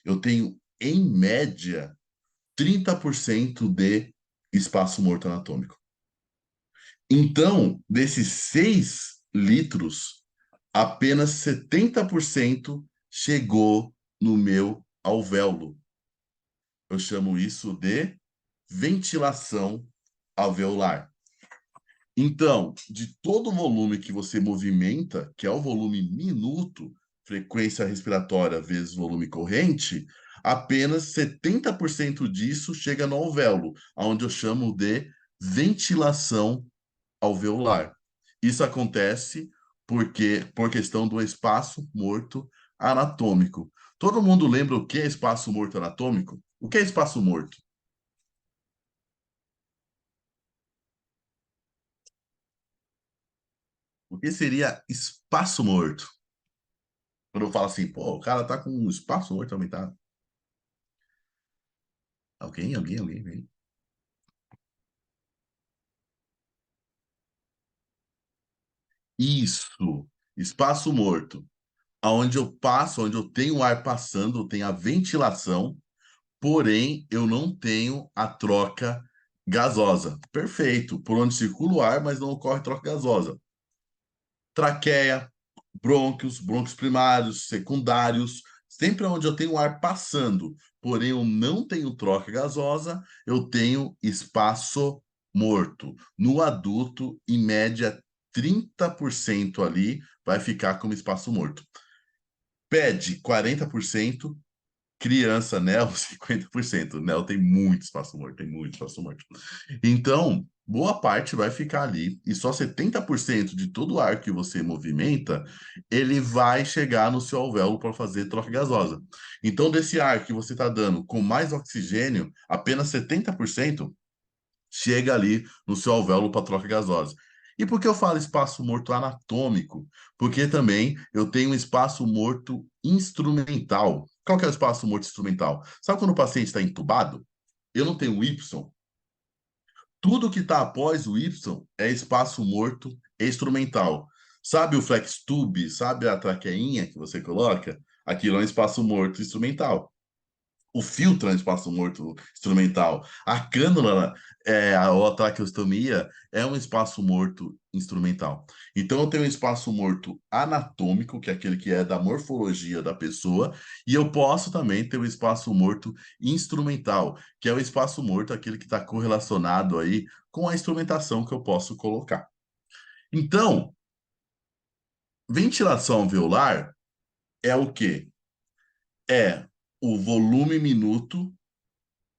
eu tenho, em média, 30% de espaço morto anatômico. Então, desses 6 litros, apenas 70% chegou no meu alvéolo. Eu chamo isso de ventilação alveolar. Então, de todo o volume que você movimenta, que é o volume minuto, frequência respiratória vezes volume corrente, apenas 70% disso chega no alvéolo, onde eu chamo de ventilação alveolar. Isso acontece por questão do espaço morto anatômico. Todo mundo lembra o que é espaço morto anatômico? O que é espaço morto? O que seria espaço morto? Quando eu falo assim, pô, o cara tá com um espaço morto aumentado. Alguém. Isso, espaço morto. Onde eu passo, onde eu tenho o ar passando, eu tenho a ventilação, porém eu não tenho a troca gasosa. Perfeito, por onde circula o ar, mas não ocorre troca gasosa. Traqueia, brônquios primários, secundários, sempre onde eu tenho o ar passando, porém eu não tenho troca gasosa, eu tenho espaço morto. No adulto, em média, 30% ali vai ficar como espaço morto. Pede 40%, criança, Nel, 50%. Nel tem muito espaço morto, tem muito espaço morto. Então, boa parte vai ficar ali e só 70% de todo o ar que você movimenta, ele vai chegar no seu alvéolo para fazer troca gasosa. Então, desse ar que você está dando com mais oxigênio, apenas 70% chega ali no seu alvéolo para troca gasosa. E por que eu falo espaço morto anatômico? Porque também eu tenho um espaço morto instrumental. Qual que é o espaço morto instrumental? Sabe quando o paciente está entubado? Eu não tenho Y. Tudo que está após o Y é espaço morto instrumental. Sabe o flex tube? Sabe a traqueinha que você coloca? Aquilo é um espaço morto instrumental. O filtro é um espaço morto instrumental. A cânula, ou a traqueostomia, é um espaço morto instrumental. Então, eu tenho um espaço morto anatômico, que é aquele que é da morfologia da pessoa, e eu posso também ter um espaço morto instrumental, que é o espaço morto, aquele que está correlacionado aí com a instrumentação que eu posso colocar. Então, ventilação alveolar é o quê? É o volume minuto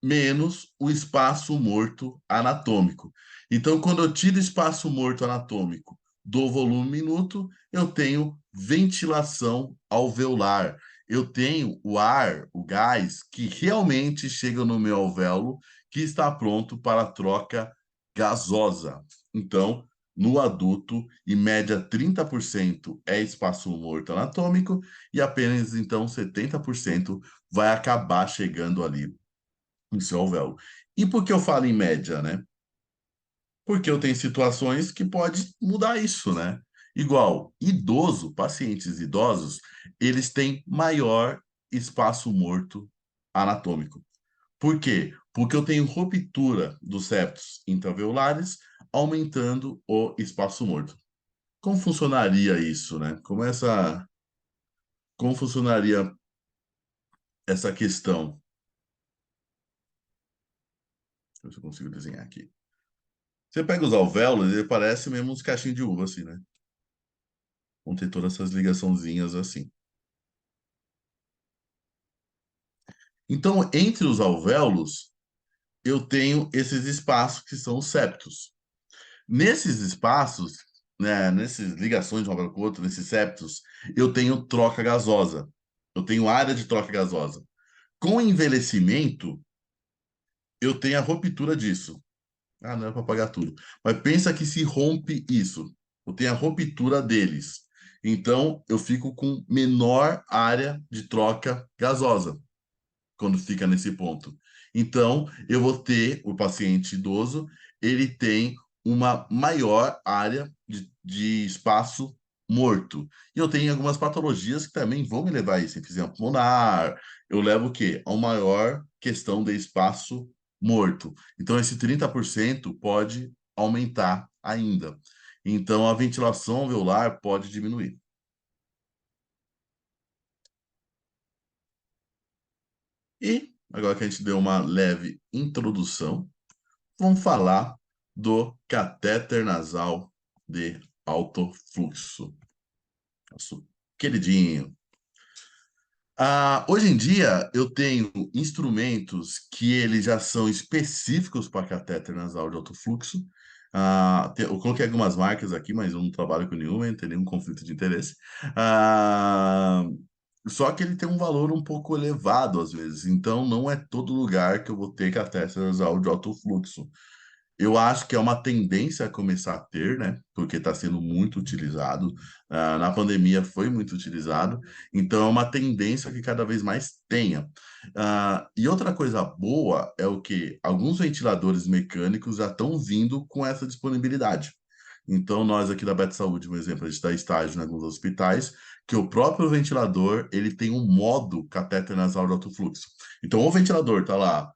menos o espaço morto anatômico. Então, quando eu tiro espaço morto anatômico do volume minuto, eu tenho ventilação alveolar. Eu tenho o ar, o gás, que realmente chega no meu alvéolo, que está pronto para a troca gasosa. Então, no adulto, em média 30% é espaço morto anatômico e apenas então 70% vai acabar chegando ali em seu alvéolo. E por que eu falo em média, né? Porque eu tenho situações que pode mudar isso, né? Igual, idoso, pacientes idosos, eles têm maior espaço morto anatômico. Por quê? Porque eu tenho ruptura dos septos intraalveolares, aumentando o espaço morto. Como funcionaria isso, né? Como funcionaria essa questão? Deixa eu ver se eu consigo desenhar aqui. Você pega os alvéolos, ele parece mesmo uns cachinhos de uva, assim, né? Vão ter todas essas ligaçãozinhas assim. Então, entre os alvéolos, eu tenho esses espaços que são os septos. Nesses espaços, né, nessas ligações de um alvéolo com o outro, nesses septos, eu tenho troca gasosa. Eu tenho área de troca gasosa. Com o envelhecimento, eu tenho a ruptura disso. Ah, não é para apagar tudo. Mas pensa que se rompe isso. Eu tenho a ruptura deles. Então, eu fico com menor área de troca gasosa quando fica nesse ponto. Então, eu vou ter o paciente idoso, ele tem uma maior área de espaço morto. E eu tenho algumas patologias que também vão me levar a isso. Enfisema pulmonar, eu levo o quê? A uma maior questão de espaço morto. Então, esse 30% pode aumentar ainda. Então, a ventilação alveolar pode diminuir. E, agora que a gente deu uma leve introdução, vamos falar do catéter nasal de alto fluxo. Nosso queridinho. Hoje em dia, eu tenho instrumentos que eles já são específicos para catéter nasal de alto fluxo. Eu coloquei algumas marcas aqui, mas eu não trabalho com nenhuma, não tem nenhum conflito de interesse. Ah, Só que ele tem um valor um pouco elevado às vezes, então não é todo lugar que eu vou ter catéter nasal de alto fluxo. Eu acho que é uma tendência a começar a ter, né? Porque está sendo muito utilizado. Na pandemia foi muito utilizado. Então é uma tendência que cada vez mais tenha. E outra coisa boa é o que alguns ventiladores mecânicos já estão vindo com essa disponibilidade. Então, nós aqui da Bet Saúde, por exemplo, a gente dá estágio em alguns hospitais, que o próprio ventilador ele tem um modo catéter nasal de alto fluxo. Então, o ventilador está lá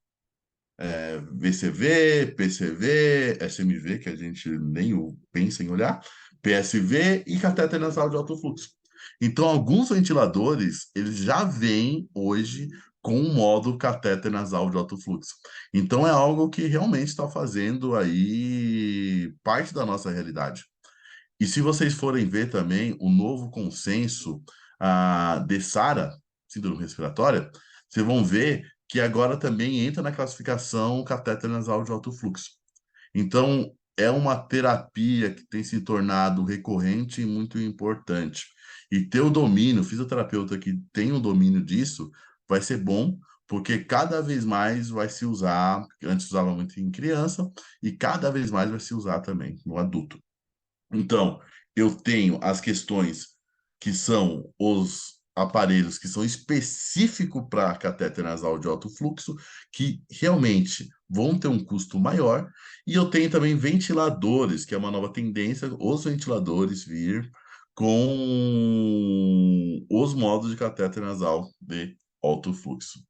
VCV, PCV, SMV, que a gente nem pensa em olhar, PSV e catéter nasal de alto fluxo. Então, alguns ventiladores, eles já vêm hoje com um modo catéter nasal de alto fluxo. Então, é algo que realmente está fazendo aí parte da nossa realidade. E se vocês forem ver também o novo consenso de SARA, síndrome respiratória, vocês vão ver que agora também entra na classificação catéter nasal de alto fluxo. Então, é uma terapia que tem se tornado recorrente e muito importante. E ter o domínio, o fisioterapeuta que tem o domínio disso, vai ser bom, porque cada vez mais vai se usar, antes usava muito em criança, e cada vez mais vai se usar também no adulto. Então, eu tenho as questões que são os aparelhos que são específicos para catéter nasal de alto fluxo, que realmente vão ter um custo maior, e eu tenho também ventiladores, que é uma nova tendência, os ventiladores vir com os modos de catéter nasal de alto fluxo.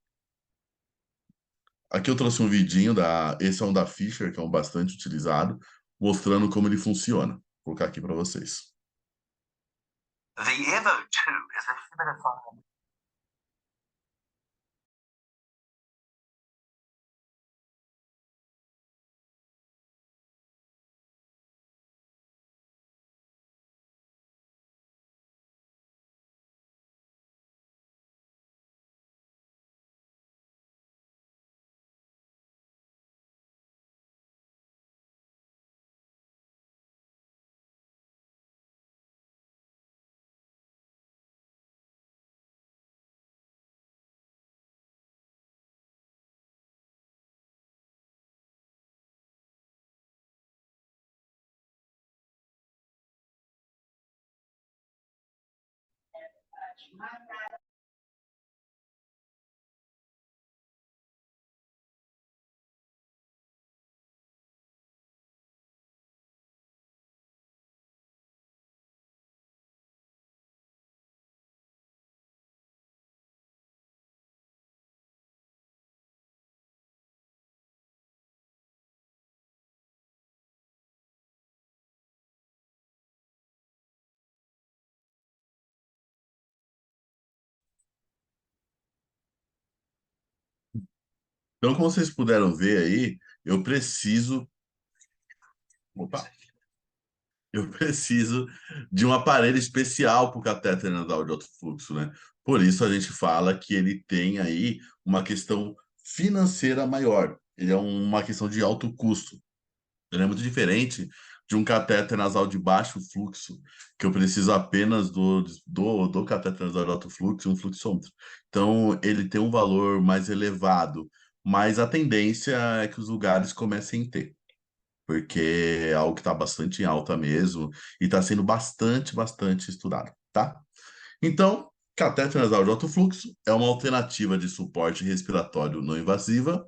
Aqui eu trouxe um vidinho esse é um da Fisher, que é um bastante utilizado, mostrando como ele funciona. Vou colocar aqui para vocês. The Evo 2 is a humidifier. Então, como vocês puderam ver aí, eu preciso. Opa! Eu preciso de um aparelho especial para o catéter nasal de alto fluxo, né? Por isso a gente fala que ele tem aí uma questão financeira maior. Ele é uma questão de alto custo. Ele é muito diferente de um catéter nasal de baixo fluxo, que eu preciso apenas do catéter nasal de alto fluxo e um fluxômetro. Então, ele tem um valor mais elevado, mas a tendência é que os lugares comecem a ter, porque é algo que está bastante em alta mesmo e está sendo bastante estudado, tá? Então, catéter nasal de alto fluxo é uma alternativa de suporte respiratório não invasiva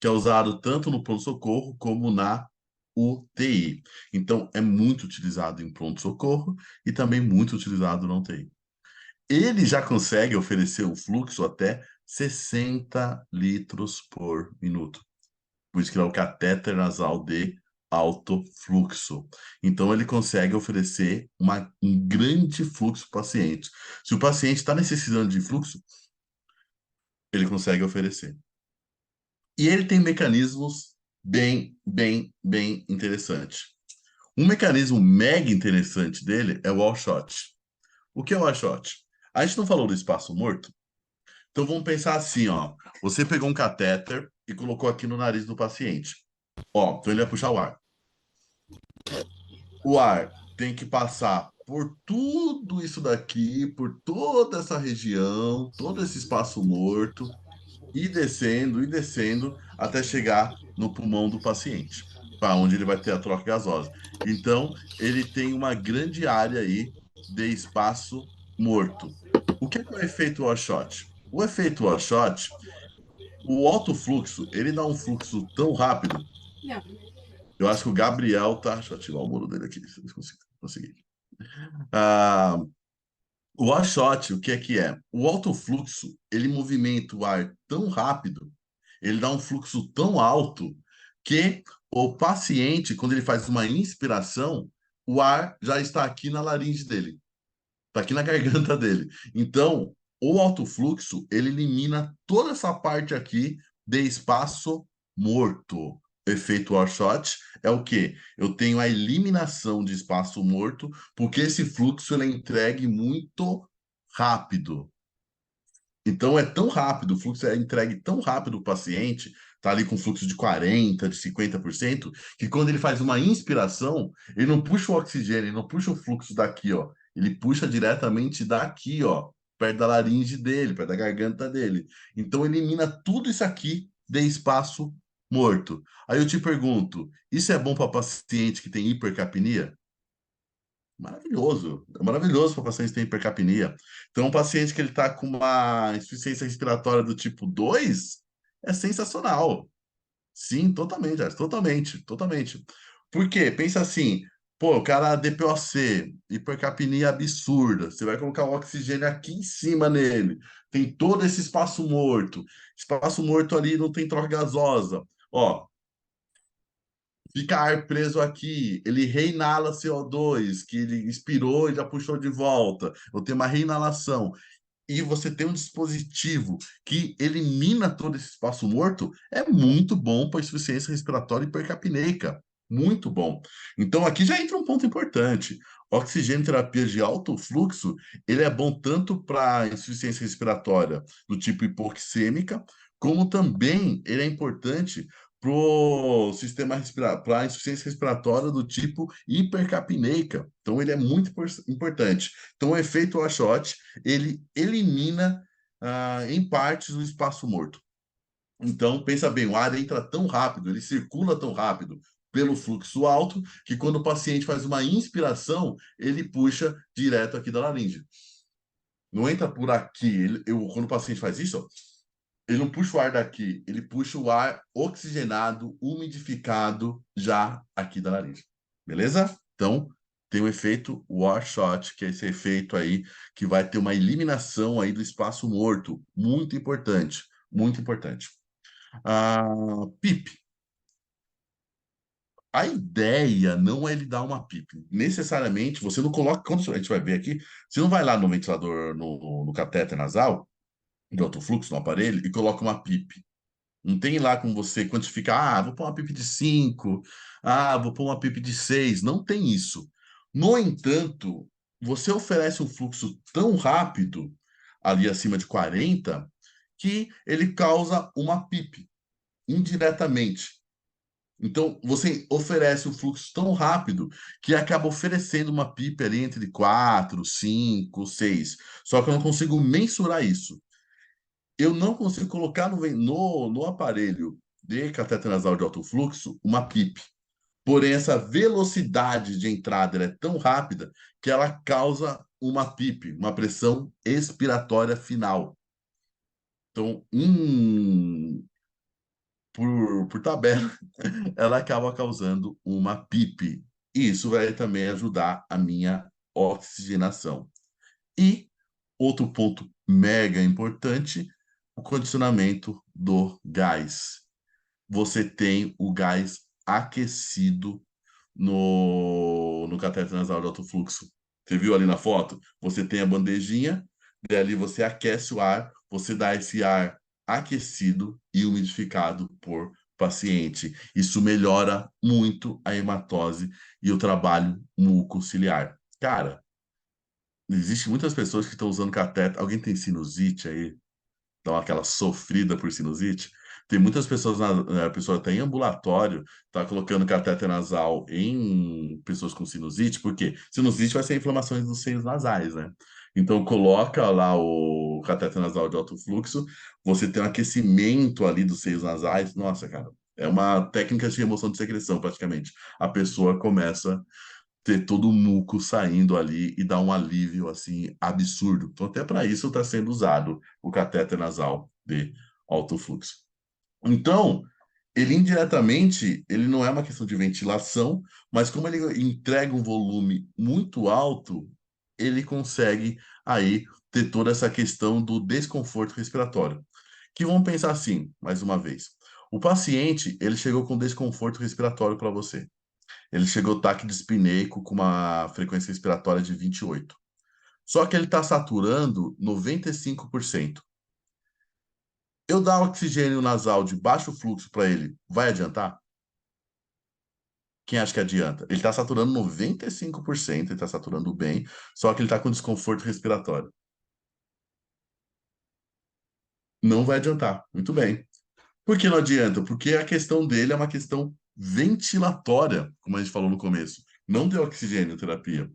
que é usado tanto no pronto-socorro como na UTI. Então, é muito utilizado em pronto-socorro e também muito utilizado na UTI. Ele já consegue oferecer um fluxo até 60 litros por minuto. Por isso que é o catéter nasal de alto fluxo. Então, ele consegue oferecer um grande fluxo para o paciente. Se o paciente está necessitando de fluxo, ele consegue oferecer. E ele tem mecanismos bem interessantes. Um mecanismo mega interessante dele é o wall shot. O que é o wall shot? A gente não falou do espaço morto? Então vamos pensar assim, ó. Você pegou um catéter e colocou aqui no nariz do paciente. Ó, então ele vai puxar o ar. O ar tem que passar por tudo isso daqui, por toda essa região, todo esse espaço morto, e descendo, até chegar no pulmão do paciente, para onde ele vai ter a troca gasosa. Então, ele tem uma grande área aí de espaço morto. O que é o efeito Washot? O efeito Washot, o alto fluxo, ele dá um fluxo tão rápido. Eu acho que o Gabriel tá. Deixa eu ativar o muro dele aqui, se eu conseguir. Ah, o Washot, o que é que é? O alto fluxo, ele movimenta o ar tão rápido, ele dá um fluxo tão alto que o paciente, quando ele faz uma inspiração, o ar já está aqui na laringe dele, está aqui na garganta dele. Então, o alto fluxo, ele elimina toda essa parte aqui de espaço morto. Efeito Warshot é o quê? Eu tenho a eliminação de espaço morto, porque esse fluxo ele é entregue muito rápido. Então é tão rápido, o fluxo é entregue tão rápido ao paciente, tá ali com fluxo de 40, de 50%, que quando ele faz uma inspiração, ele não puxa o oxigênio, ele não puxa o fluxo daqui, ó. Ele puxa diretamente daqui, ó, perto da laringe dele, perto da garganta dele. Então elimina tudo isso aqui de espaço morto. Aí eu te pergunto, isso é bom para paciente que tem hipercapnia? Maravilhoso, é maravilhoso para paciente que tem hipercapnia. Então, um paciente que ele está com uma insuficiência respiratória do tipo 2 é sensacional. Sim, totalmente, Ars, totalmente, totalmente. Por quê? Pensa assim, pô, o cara DPOC, hipercapnia absurda, você vai colocar o oxigênio aqui em cima nele, tem todo esse espaço morto ali não tem troca gasosa. Ó, fica ar preso aqui, ele reinala CO2, que ele expirou e já puxou de volta. Eu tenho uma reinalação. E você tem um dispositivo que elimina todo esse espaço morto, é muito bom para insuficiência respiratória hipercapneica. Muito bom. Então, aqui já entra um ponto importante. Oxigênio terapia de alto fluxo, ele é bom tanto para insuficiência respiratória do tipo hipoxêmica, como também ele é importante para o sistema respiratório, para a insuficiência respiratória do tipo hipercapneica. Então, ele é muito importante. Então, o efeito Washot, ele elimina em partes o espaço morto. Então, pensa bem, o ar entra tão rápido, ele circula tão rápido pelo fluxo alto, que quando o paciente faz uma inspiração, ele puxa direto aqui da laringe. Não entra por aqui. Quando o paciente faz isso, ó, ele não puxa o ar daqui, ele puxa o ar oxigenado, umidificado já aqui da laringe. Beleza? Então, tem o efeito washout, que é esse efeito aí que vai ter uma eliminação aí do espaço morto. Muito importante, muito importante. PIP. A ideia não é ele dar uma PIP. Necessariamente, você não coloca, quando a gente vai ver aqui, você não vai lá no ventilador, no catéter nasal, de alto fluxo, no aparelho, e coloca uma PIP. Não tem lá como você quantificar, vou pôr uma PIP de 5, vou pôr uma PIP de 6. Não tem isso. No entanto, você oferece um fluxo tão rápido, ali acima de 40, que ele causa uma PIP, indiretamente. Então, você oferece um fluxo tão rápido que acaba oferecendo uma PIP ali entre 4, 5, 6. Só que eu não consigo mensurar isso. Eu não consigo colocar no aparelho de cateter nasal de alto fluxo uma PIP. Porém, essa velocidade de entrada ela é tão rápida que ela causa uma PIP, uma pressão expiratória final. Então, por tabela, ela acaba causando uma PIP. E isso vai também ajudar a minha oxigenação. E outro ponto mega importante, o condicionamento do gás. Você tem o gás aquecido no cateter nasal de alto fluxo. Você viu ali na foto? Você tem a bandejinha, e ali você aquece o ar, você dá esse ar aquecido e umidificado por paciente. Isso melhora muito a hematose e o trabalho mucociliar. Cara, existe muitas pessoas que estão usando cateter. Alguém tem sinusite aí? Dá aquela sofrida por sinusite. Tem muitas pessoas, a pessoa está em ambulatório, está colocando catéter nasal em pessoas com sinusite, porque sinusite vai ser inflamações dos seios nasais, né? Então, coloca lá o catéter nasal de alto fluxo, você tem um aquecimento ali dos seios nasais. Nossa, cara, é uma técnica de remoção de secreção, praticamente. A pessoa começa ter todo o muco saindo ali e dar um alívio assim absurdo. Então, até para isso está sendo usado o catéter nasal de alto fluxo. Então, ele indiretamente, ele não é uma questão de ventilação, mas como ele entrega um volume muito alto, ele consegue aí ter toda essa questão do desconforto respiratório. Que vamos pensar assim, mais uma vez. O paciente, ele chegou com desconforto respiratório para você. Ele chegou taque dispneico com uma frequência respiratória de 28. Só que ele está saturando 95%. Eu dar oxigênio nasal de baixo fluxo para ele, vai adiantar? Quem acha que adianta? Ele está saturando 95%, ele está saturando bem, só que ele está com desconforto respiratório. Não vai adiantar. Muito bem. Por que não adianta? Porque a questão dele é uma questão ventilatória, como a gente falou no começo, não de oxigênio terapia.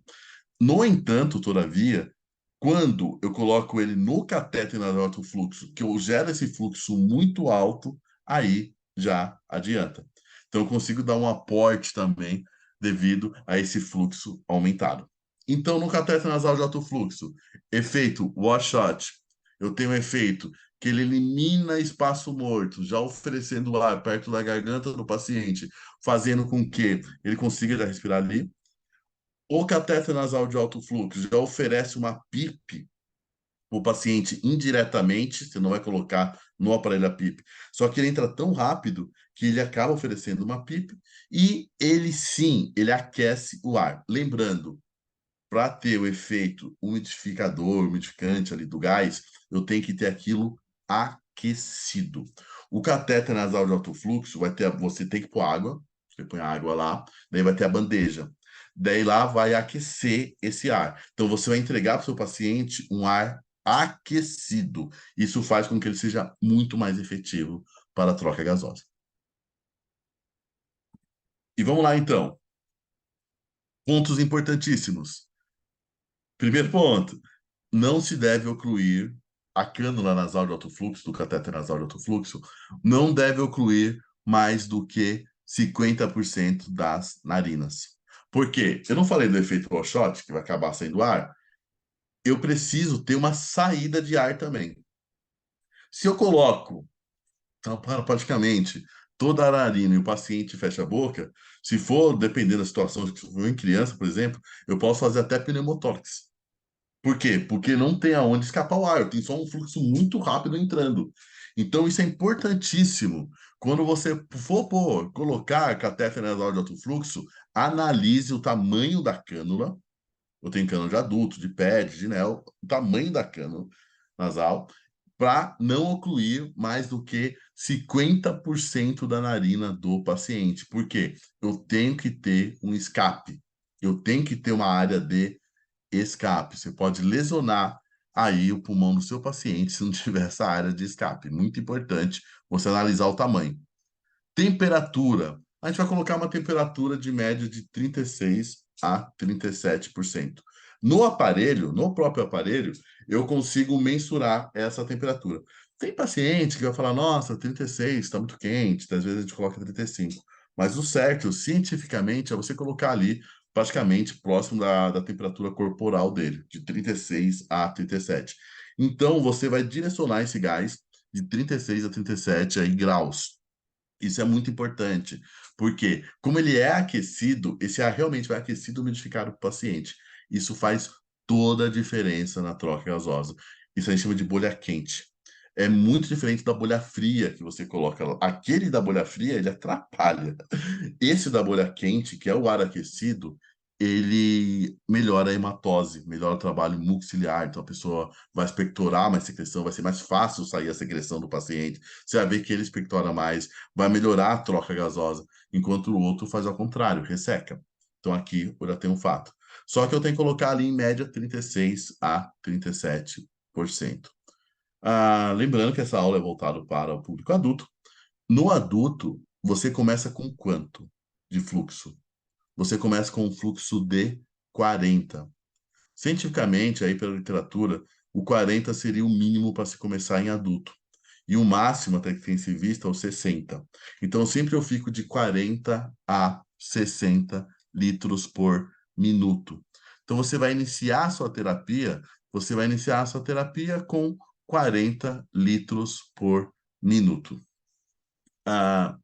No entanto, todavia, quando eu coloco ele no catéter de alto fluxo, que eu gero esse fluxo muito alto, aí já adianta. Então, eu consigo dar um aporte também devido a esse fluxo aumentado. Então, no catéter nasal de alto fluxo, efeito washout, eu tenho um efeito que ele elimina espaço morto, já oferecendo ar perto da garganta do paciente, fazendo com que ele consiga já respirar ali. O catéter nasal de alto fluxo já oferece uma PIP para o paciente indiretamente, você não vai colocar no aparelho a PIP, só que ele entra tão rápido que ele acaba oferecendo uma PIP e ele sim, ele aquece o ar. Lembrando, para ter o efeito umidificador, umidificante ali do gás, eu tenho que ter aquilo aquecido. O catéter nasal de alto fluxo vai ter, você tem que pôr água, você põe a água lá, daí vai ter a bandeja. Daí lá vai aquecer esse ar. Então você vai entregar para o seu paciente um ar aquecido. Isso faz com que ele seja muito mais efetivo para a troca gasosa. E vamos lá então. Pontos importantíssimos. Primeiro ponto, não se deve ocluir a cânula nasal de alto fluxo, do catéter nasal de alto fluxo, não deve ocluir mais do que 50% das narinas. Por quê? Eu não falei do efeito Wall-Shot, que vai acabar saindo ar. Eu preciso ter uma saída de ar também. Se eu coloco, então, praticamente, toda a narina e o paciente fecha a boca, se for, dependendo da situação, se for em criança, por exemplo, eu posso fazer até pneumotórax. Por quê? Porque não tem aonde escapar o ar, eu tenho só um fluxo muito rápido entrando. Então, isso é importantíssimo. Quando você for colocar catéter nasal de alto fluxo, analise o tamanho da cânula. Eu tenho cânula de adulto, de PED, de NEL, o tamanho da cânula nasal, para não ocluir mais do que 50% da narina do paciente. Por quê? Eu tenho que ter um escape. Eu tenho que ter uma área de escape. Você pode lesionar aí o pulmão do seu paciente se não tiver essa área de escape. Muito importante você analisar o tamanho. Temperatura. A gente vai colocar uma temperatura de média de 36 a 37%. No aparelho, no próprio aparelho, eu consigo mensurar essa temperatura. Tem paciente que vai falar, nossa, 36, está muito quente, às vezes a gente coloca 35. Mas o certo, cientificamente, é você colocar ali praticamente próximo da temperatura corporal dele, de 36 a 37. Então, você vai direcionar esse gás de 36 a 37 aí, graus. Isso é muito importante, porque como ele é aquecido, esse ar realmente vai aquecido e umidificado para o paciente. Isso faz toda a diferença na troca gasosa. Isso a gente chama de bolha quente. É muito diferente da bolha fria que você coloca lá. Aquele da bolha fria, ele atrapalha. Esse da bolha quente, que é o ar aquecido, ele melhora a hematose, melhora o trabalho mucociliar, então a pessoa vai expectorar mais secreção, vai ser mais fácil sair a secreção do paciente, você vai ver que ele expectora mais, vai melhorar a troca gasosa, enquanto o outro faz ao contrário, resseca. Então aqui eu já tenho um fato. Só que eu tenho que colocar ali em média 36 a 37%. Lembrando que essa aula é voltada para o público adulto. No adulto, você começa com quanto de fluxo? Você começa com um fluxo de 40. Cientificamente, aí pela literatura, o 40 seria o mínimo para se começar em adulto. E o máximo, até que tem se visto, é o 60. Então, sempre eu fico de 40 a 60 litros por minuto. Então, você vai iniciar a sua terapia com 40 litros por minuto. Ah,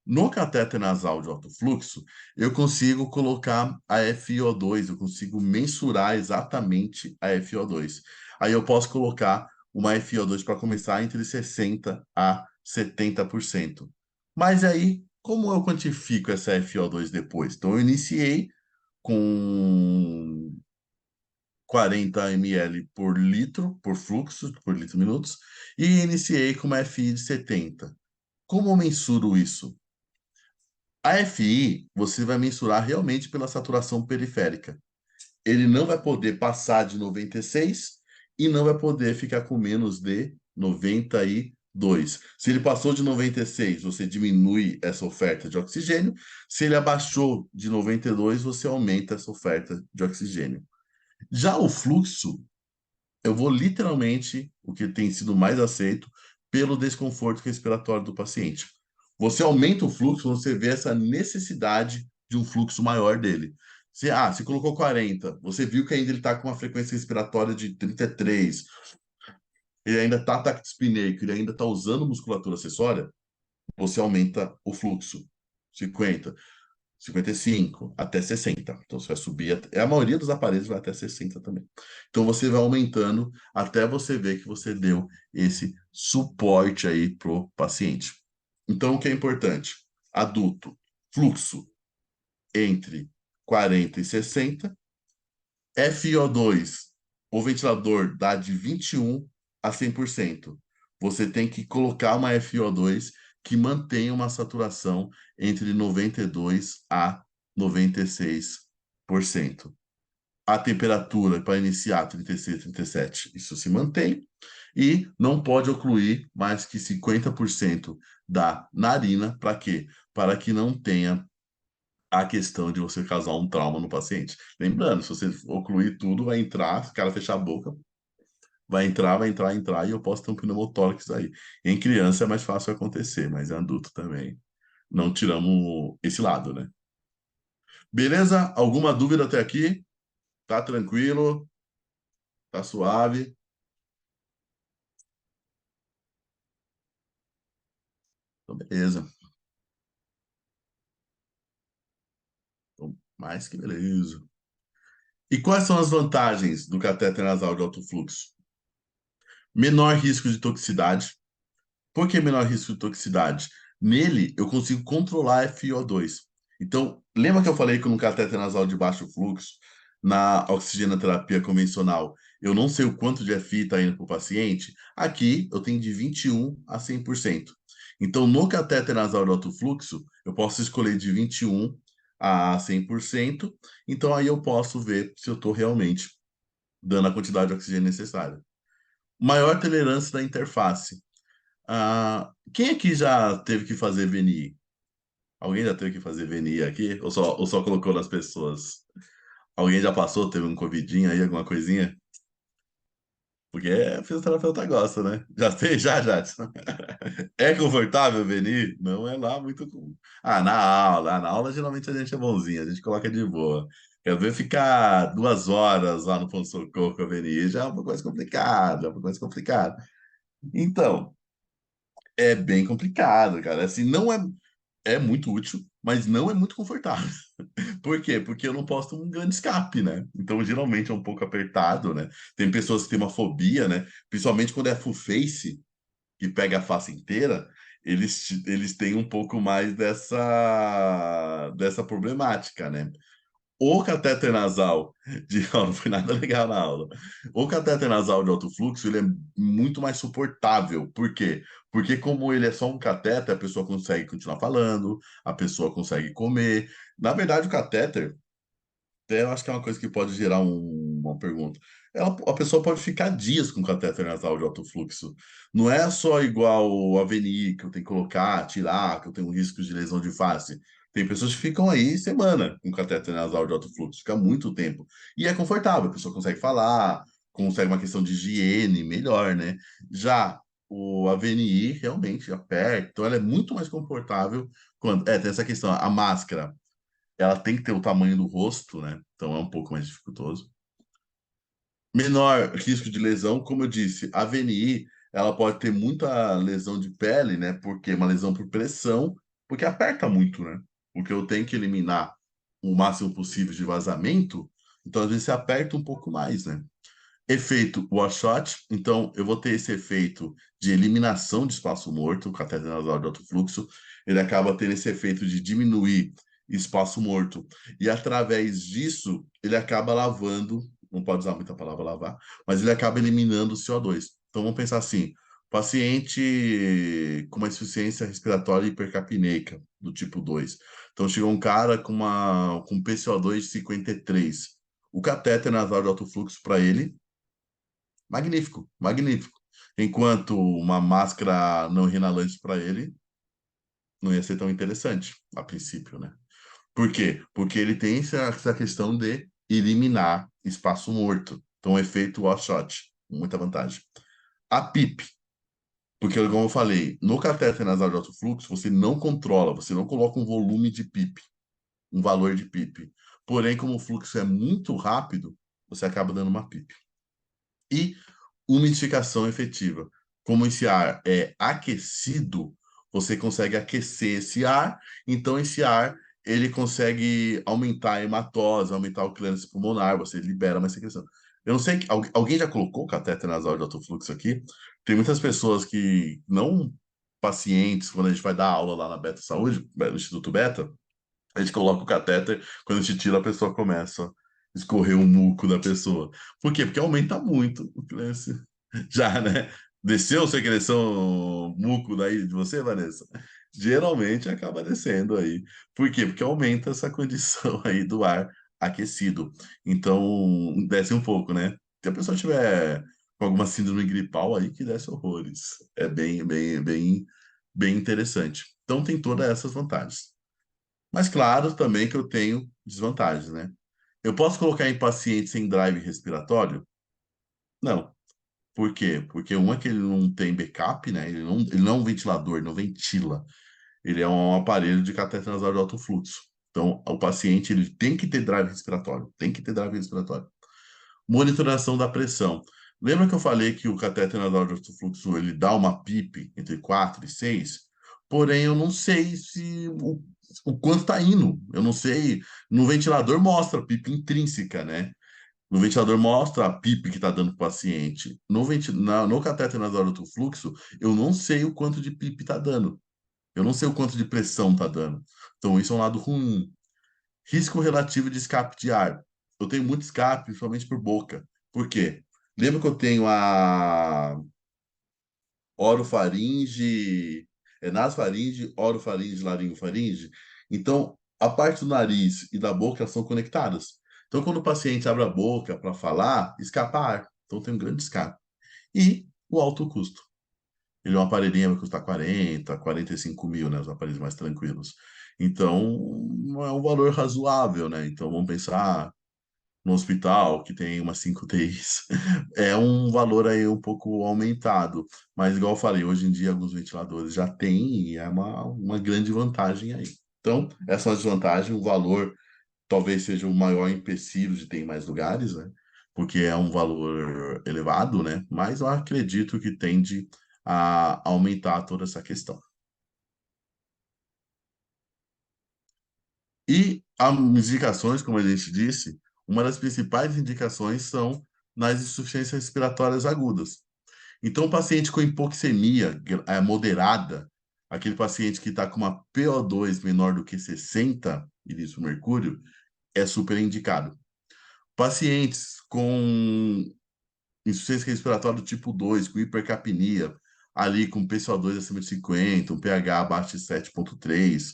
no catéter nasal de alto fluxo, eu consigo colocar a FiO2, eu consigo mensurar exatamente a FiO2. Aí eu posso colocar uma FiO2 para começar entre 60 a 70%. Mas aí, como eu quantifico essa FiO2 depois? Então, eu iniciei com 40 ml por litro, por fluxo, por litro minutos, e iniciei com uma FI de 70. Como eu mensuro isso? A FI, você vai mensurar realmente pela saturação periférica. Ele não vai poder passar de 96 e não vai poder ficar com menos de 92. Se ele passou de 96, você diminui essa oferta de oxigênio. Se ele abaixou de 92, você aumenta essa oferta de oxigênio. Já o fluxo, eu vou literalmente, o que tem sido mais aceito, pelo desconforto respiratório do paciente. Você aumenta o fluxo, você vê essa necessidade de um fluxo maior dele. Você colocou 40, você viu que ainda ele está com uma frequência respiratória de 33, ele ainda está taquispineico, ele ainda está usando musculatura acessória, você aumenta o fluxo. 50, 55, até 60. Então você vai subir, a maioria dos aparelhos vai até 60 também. Então você vai aumentando até você ver que você deu esse suporte aí pro paciente. Então o que é importante? Adulto, fluxo entre 40 e 60, FiO2, o ventilador dá de 21 a 100%. Você tem que colocar uma FiO2 que mantenha uma saturação entre 92 a 96%. A temperatura para iniciar 36, 37, isso se mantém. E não pode ocluir mais que 50% da narina. Para quê? Para que não tenha a questão de você causar um trauma no paciente. Lembrando, se você ocluir tudo, vai entrar, se o cara fechar a boca, vai entrar, e eu posso ter um pneumotórax aí. Em criança é mais fácil acontecer, mas em adulto também. Não tiramos esse lado, né? Beleza? Alguma dúvida até aqui? Tá tranquilo? Tá suave? Então, beleza. Então, mais que beleza. E quais são as vantagens do catéter nasal de alto fluxo? Menor risco de toxicidade. Por que menor risco de toxicidade? Nele, eu consigo controlar a FiO2. Então, lembra que eu falei que no catéter nasal de baixo fluxo, na oxigenoterapia convencional, eu não sei o quanto de FI está indo para o paciente? Aqui, eu tenho de 21 a 100%. Então, no catéter nasal de alto fluxo, eu posso escolher de 21 a 100%. Então, aí eu posso ver se eu estou realmente dando a quantidade de oxigênio necessária. Maior tolerância da interface. Quem aqui já teve que fazer VNI? Alguém já teve que fazer VNI aqui? Ou só colocou nas pessoas? Alguém já passou, teve um covidinho aí, alguma coisinha? Porque a fisioterapeuta gosta, né? Já fez, já, Jadson? É confortável o VNI? Não é lá muito. Na aula geralmente a gente é bonzinho, a gente coloca de boa. Quer ver ficar 2 horas lá no ponto-socorro com a VNI já é uma coisa complicada, é uma coisa complicada. Então, é bem complicado, cara. Assim, não é muito útil, mas não é muito confortável. Por quê? Porque eu não posso ter um grande escape, né? Então, geralmente é um pouco apertado, né? Tem pessoas que têm uma fobia, né? Principalmente quando é full face, que pega a face inteira, eles têm um pouco mais dessa problemática, né? O catéter nasal não foi nada legal na aula. O catéter nasal de alto fluxo, ele é muito mais suportável. Por quê? Porque como ele é só um catéter, a pessoa consegue continuar falando, a pessoa consegue comer. Na verdade, o catéter, até eu acho que é uma coisa que pode gerar uma pergunta. A pessoa pode ficar dias com catéter nasal de alto fluxo. Não é só igual a VNI, que eu tenho que colocar, tirar, que eu tenho um risco de lesão de face. Tem pessoas que ficam aí semana com catéter nasal de alto fluxo, fica muito tempo. E é confortável, a pessoa consegue falar, consegue uma questão de higiene melhor, né? Já a VNI realmente aperta, então ela é muito mais confortável quando. Tem essa questão, a máscara ela tem que ter o tamanho do rosto, né? Então é um pouco mais dificultoso. Menor risco de lesão, como eu disse, a VNI, ela pode ter muita lesão de pele, né? Porque é uma lesão por pressão, porque aperta muito, né? Porque eu tenho que eliminar o máximo possível de vazamento, então às vezes você aperta um pouco mais, né? Efeito washout, então eu vou ter esse efeito de eliminação de espaço morto, o catéter nasal de alto fluxo, ele acaba tendo esse efeito de diminuir espaço morto, e através disso ele acaba lavando, não pode usar muita palavra lavar, mas ele acaba eliminando o CO2. Então vamos pensar assim, paciente com uma insuficiência respiratória hipercapneica, do tipo 2. Então chegou um cara com PCO2 de 53. O catéter nasal de alto fluxo para ele magnífico, magnífico. Enquanto uma máscara não inalante para ele não ia ser tão interessante, a princípio, né? Por quê? Porque ele tem essa questão de eliminar espaço morto. Então, o efeito washout, muita vantagem. A PIP, porque, como eu falei, no catéter nasal de alto fluxo, você não controla, você não coloca um volume de PIP, um valor de PIP. Porém, como o fluxo é muito rápido, você acaba dando uma PIP. E umidificação efetiva. Como esse ar é aquecido, você consegue aquecer esse ar, então esse ar ele consegue aumentar a hematose, aumentar o clearance pulmonar, você libera mais secreção. Eu não sei, alguém já colocou catéter nasal de alto fluxo aqui? Tem muitas pessoas que não pacientes, quando a gente vai dar aula lá na Beta Saúde, no Instituto Beta, a gente coloca o catéter, quando a gente tira, a pessoa começa a escorrer o muco da pessoa. Por quê? Porque aumenta muito o clearance. Já, né? Desceu a secreção muco daí de você, Vanessa? Geralmente acaba descendo aí. Por quê? Porque aumenta essa condição aí do ar aquecido. Então, desce um pouco, né? Se a pessoa tiver com alguma síndrome gripal aí, que desce horrores. É bem interessante. Então, tem todas essas vantagens. Mas claro também que eu tenho desvantagens, né? Eu posso colocar em paciente sem drive respiratório? Não. Por quê? Porque um é que ele não tem backup, né? Ele não é um ventilador, não ventila. Ele é um aparelho de catéter nasal de alto fluxo. Então, o paciente ele tem que ter drive respiratório, tem que ter drive respiratório. Monitoração da pressão. Lembra que eu falei que o catéter nasal de alto fluxo ele dá uma PIP entre 4 e 6? Porém, eu não sei se o quanto está indo. Eu não sei. No ventilador mostra a PIP intrínseca, né? No ventilador mostra a PIP que está dando para o paciente. No catéter nasal de alto fluxo, eu não sei o quanto de PIP está dando. Eu não sei o quanto de pressão está dando. Então, isso é um lado ruim. Risco relativo de escape de ar. Eu tenho muito escape, principalmente por boca. Por quê? Lembra que eu tenho a orofaringe, nasofaringe, orofaringe, laringofaringe? Então, a parte do nariz e da boca são conectadas. Então, quando o paciente abre a boca para falar, escapa ar. Então, tem um grande escape. E o alto custo. Ele é um aparelhinho que vai custar 45 mil, né? Os aparelhos mais tranquilos. Então, é um valor razoável, né? Então, vamos pensar no hospital, que tem umas 5 UTIs, é um valor aí um pouco aumentado. Mas, igual eu falei, hoje em dia alguns ventiladores já têm e é uma grande vantagem aí. Então, essa é uma desvantagem, o valor talvez seja o maior empecilho de ter em mais lugares, né? Porque é um valor elevado, né? Mas eu acredito que tende a aumentar toda essa questão. E as indicações, como a gente disse, uma das principais indicações são nas insuficiências respiratórias agudas. Então, o paciente com hipoxemia moderada, aquele paciente que está com uma PO2 menor do que 60 milímetros por mercúrio, é super indicado. Pacientes com insuficiência respiratória do tipo 2, com hipercapnia, ali com PCO2 acima de 50, um pH abaixo de 7,3,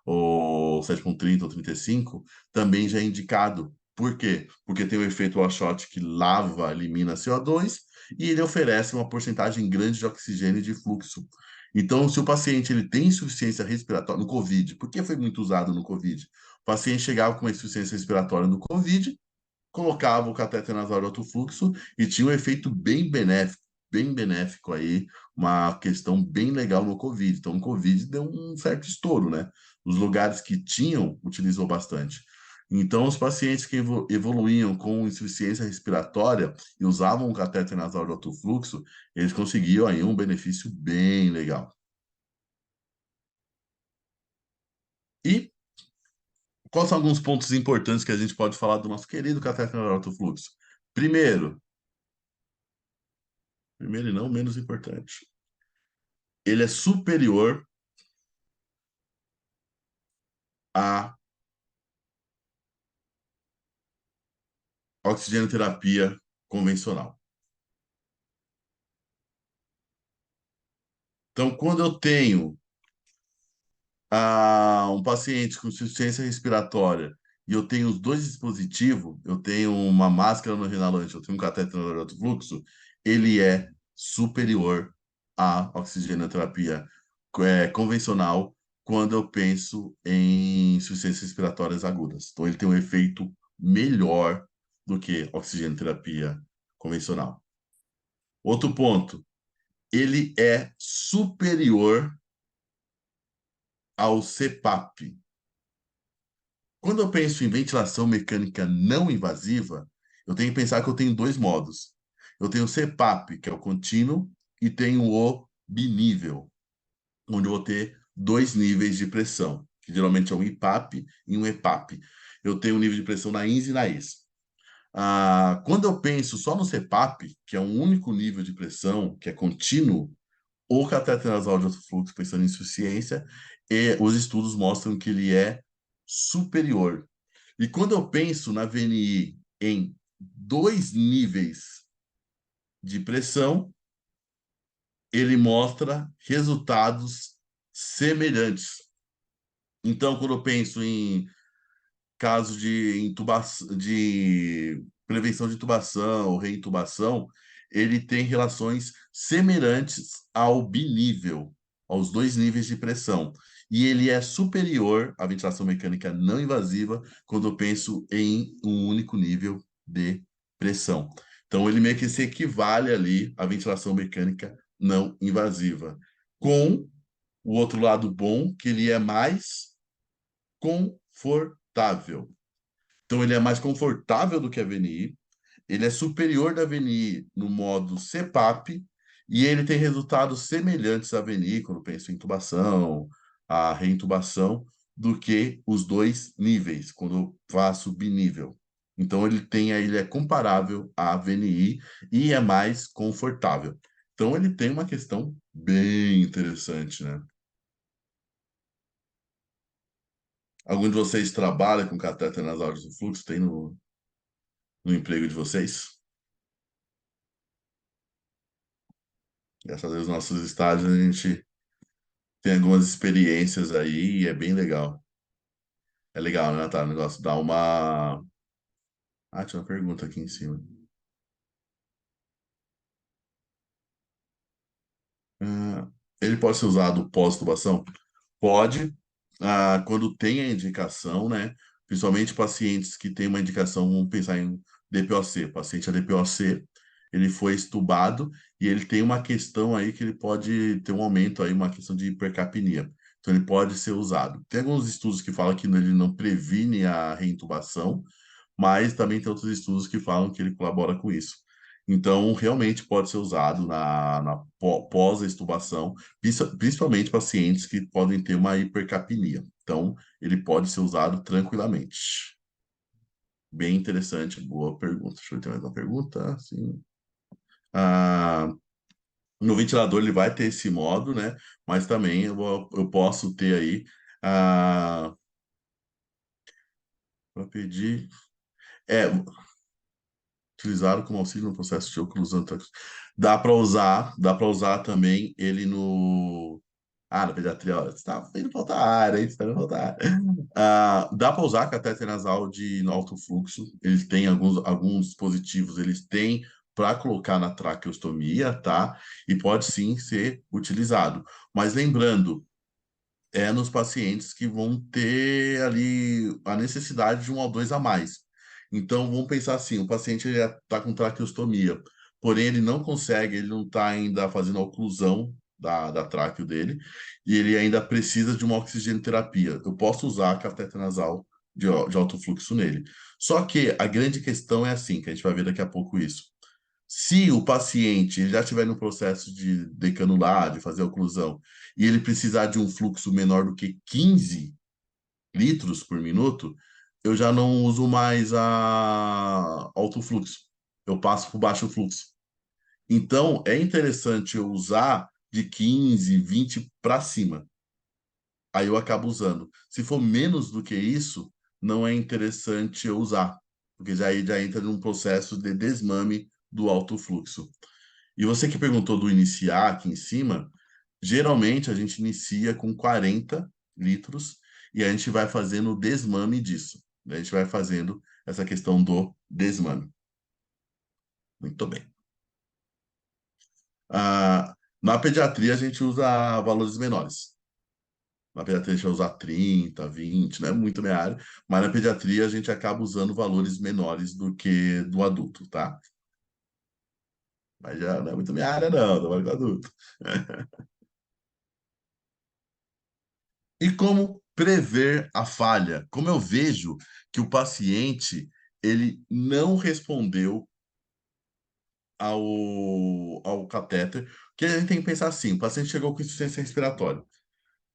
ou 7,30 ou 35, também já é indicado. Por quê? Porque tem o efeito Washot que lava, elimina CO2 e ele oferece uma porcentagem grande de oxigênio e de fluxo. Então, se o paciente ele tem insuficiência respiratória no COVID, por que foi muito usado no COVID? O paciente chegava com uma insuficiência respiratória no COVID, colocava o catéter nasal de alto fluxo e tinha um efeito bem benéfico aí, uma questão bem legal no COVID. Então, o COVID deu um certo estouro, né? Os lugares que tinham, utilizou bastante. Então, os pacientes que evoluíam com insuficiência respiratória e usavam o catéter nasal de alto fluxo, eles conseguiam aí um benefício bem legal. E quais são alguns pontos importantes que a gente pode falar do nosso querido catéter nasal de alto fluxo? Primeiro e não menos importante, ele é superior à oxigenoterapia convencional. Então, quando eu tenho um paciente com insuficiência respiratória e eu tenho os dois dispositivos, eu tenho uma máscara no renalante, eu tenho um catéter no alto fluxo, ele é superior à oxigenoterapia convencional quando eu penso em insuficiências respiratórias agudas. Então, ele tem um efeito melhor do que oxigenoterapia convencional. Outro ponto, ele é superior ao CPAP. Quando eu penso em ventilação mecânica não invasiva, eu tenho que pensar que eu tenho dois modos. Eu tenho o CPAP, que é o contínuo, e tenho o binível, onde eu vou ter dois níveis de pressão, que geralmente é um IPAP e um EPAP. Eu tenho um nível de pressão na INS e na ES. Quando eu penso só no CPAP, que é um único nível de pressão, que é contínuo, o catéter nasal de alto fluxo, pensando em insuficiência, e os estudos mostram que ele é superior. E quando eu penso na VNI em dois níveis de pressão, ele mostra resultados semelhantes. Então, quando eu penso em caso de intubação, de prevenção de intubação ou reintubação, ele tem relações semelhantes ao binível, aos dois níveis de pressão. E ele é superior à ventilação mecânica não invasiva quando eu penso em um único nível de pressão. Então, ele meio que se equivale ali à ventilação mecânica não invasiva. Com o outro lado bom, que ele é mais confortável. Então, ele é mais confortável do que a VNI, ele é superior da VNI no modo CPAP e ele tem resultados semelhantes à VNI, quando penso em intubação, a reintubação, do que os dois níveis, quando eu faço binível. Então, ele é comparável à VNI e é mais confortável. Então, ele tem uma questão bem interessante, né? Algum de vocês trabalha com catéter nasal de fluxo? Tem no emprego de vocês? Graças a Deus, nossos estágios, a gente tem algumas experiências aí e é bem legal. É legal, né, tá? O negócio dá uma. Tinha uma pergunta aqui em cima. Ah, ele pode ser usado pós-tubação? Pode, quando tem a indicação, né? Principalmente pacientes que têm uma indicação, vamos pensar em DPOC. Paciente é DPOC, ele foi estubado e ele tem uma questão aí que ele pode ter um aumento aí, uma questão de hipercapnia. Então ele pode ser usado. Tem alguns estudos que falam que ele não previne a reintubação, mas também tem outros estudos que falam que ele colabora com isso. Então, realmente pode ser usado na pós-extubação, principalmente pacientes que podem ter uma hipercapnia. Então, ele pode ser usado tranquilamente. Bem interessante, boa pergunta. Deixa eu ter mais uma pergunta. Sim. Ah, no ventilador ele vai ter esse modo, né? Mas também eu posso ter aí para pedir. É, utilizado como auxílio no processo de oclusão. Dá para usar também ele no. Na pediatria, olha, você está indo para outra área, hein? Você tá indo pra outra área. Dá para usar catéter nasal de alto fluxo. Eles têm alguns dispositivos, eles têm para colocar na traqueostomia, tá? E pode sim ser utilizado. Mas lembrando, nos pacientes que vão ter ali a necessidade de um ou dois a mais. Então, vamos pensar assim, o paciente está com traqueostomia, porém ele não consegue, ele não está ainda fazendo a oclusão da tráqueo dele, e ele ainda precisa de uma oxigenoterapia. Eu posso usar cateter nasal de alto fluxo nele. Só que a grande questão é assim, que a gente vai ver daqui a pouco isso. Se o paciente já estiver no processo de decanular, de fazer a oclusão, e ele precisar de um fluxo menor do que 15 litros por minuto, eu já não uso mais a alto fluxo. Eu passo para o baixo fluxo. Então, é interessante eu usar de 15, 20 para cima. Aí eu acabo usando. Se for menos do que isso, não é interessante eu usar, porque já entra num processo de desmame do alto fluxo. E você que perguntou do iniciar aqui em cima, geralmente a gente inicia com 40 litros e a gente vai fazendo o desmame disso. A gente vai fazendo essa questão do desmame. Muito bem. Na pediatria a gente usa valores menores. Na pediatria a gente vai usar 30, 20, não é muito minha área, mas na pediatria a gente acaba usando valores menores do que do adulto, tá? Mas já não é muito minha área, não, trabalho com adulto. E como prever a falha? Como eu vejo que o paciente ele não respondeu ao catéter, que a gente tem que pensar assim, o paciente chegou com insuficiência respiratória.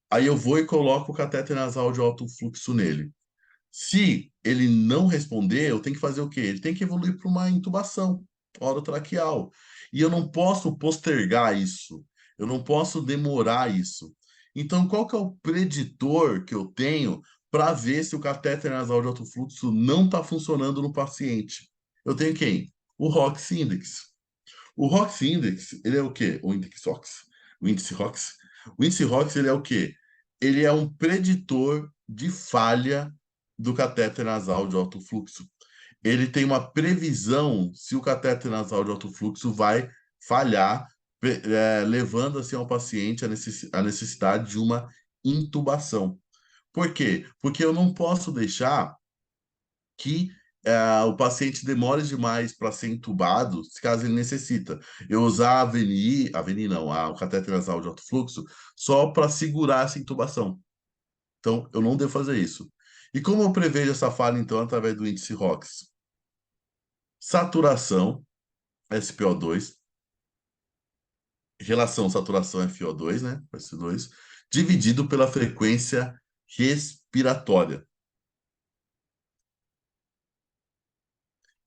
Aí eu vou e coloco o catéter nasal de alto fluxo nele. Se ele não responder, eu tenho que fazer o quê? Ele tem que evoluir para uma intubação orotraqueal. E eu não posso postergar isso. Eu não posso demorar isso. Então, qual que é o preditor que eu tenho para ver se o catéter nasal de alto fluxo não está funcionando no paciente? Eu tenho quem? O ROX Index. O ROX Index, ele é o quê? O índice ROX. O índice ROX. O índice ROX, ele é o quê? Ele é um preditor de falha do catéter nasal de alto fluxo. Ele tem uma previsão se o catéter nasal de alto fluxo vai falhar, levando assim ao paciente a necessidade de uma intubação. Por quê? Porque eu não posso deixar que o paciente demore demais para ser entubado, se caso ele necessita. Eu usar a AVNI não, o catéter nasal de alto fluxo, só para segurar essa intubação. Então, eu não devo fazer isso. E como eu prevejo essa falha, então, através do índice ROX? Saturação, SpO2, relação saturação FO2, né? SO2, dividido pela frequência respiratória.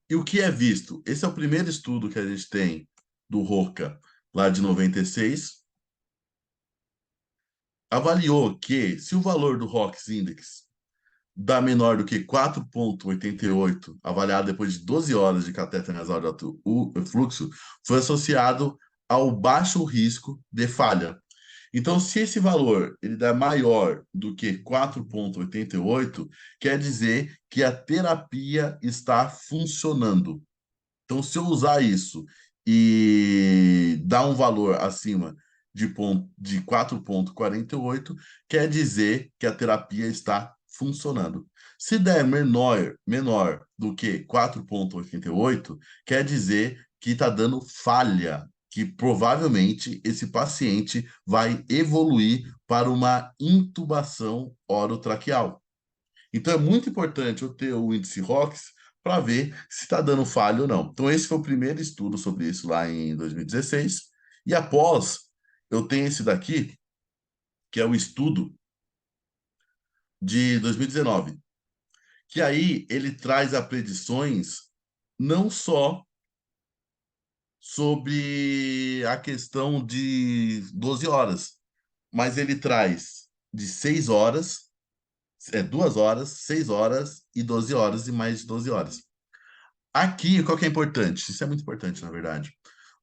E o que é visto? Esse é o primeiro estudo que a gente tem do ROCA, lá de 96. Avaliou que, se o valor do ROX Index dá menor do que 4,88, avaliado depois de 12 horas de catéter nasal de alto fluxo, foi associado ao baixo risco de falha. Então, se esse valor ele dá maior do que 4,88, quer dizer que a terapia está funcionando. Então, se eu usar isso e dar um valor acima de 4,48, quer dizer que a terapia está funcionando. Se der menor do que 4,88, quer dizer que está dando falha, que provavelmente esse paciente vai evoluir para uma intubação orotraqueal. Então é muito importante eu ter o índice ROX para ver se está dando falha ou não. Então esse foi o primeiro estudo sobre isso lá em 2016. E após, eu tenho esse daqui, que é o estudo de 2019, que aí ele traz a predições não só sobre a questão de 12 horas, mas ele traz de 6 horas, 2 horas, 6 horas e 12 horas e mais de 12 horas. Aqui, qual que é importante? Isso é muito importante, na verdade.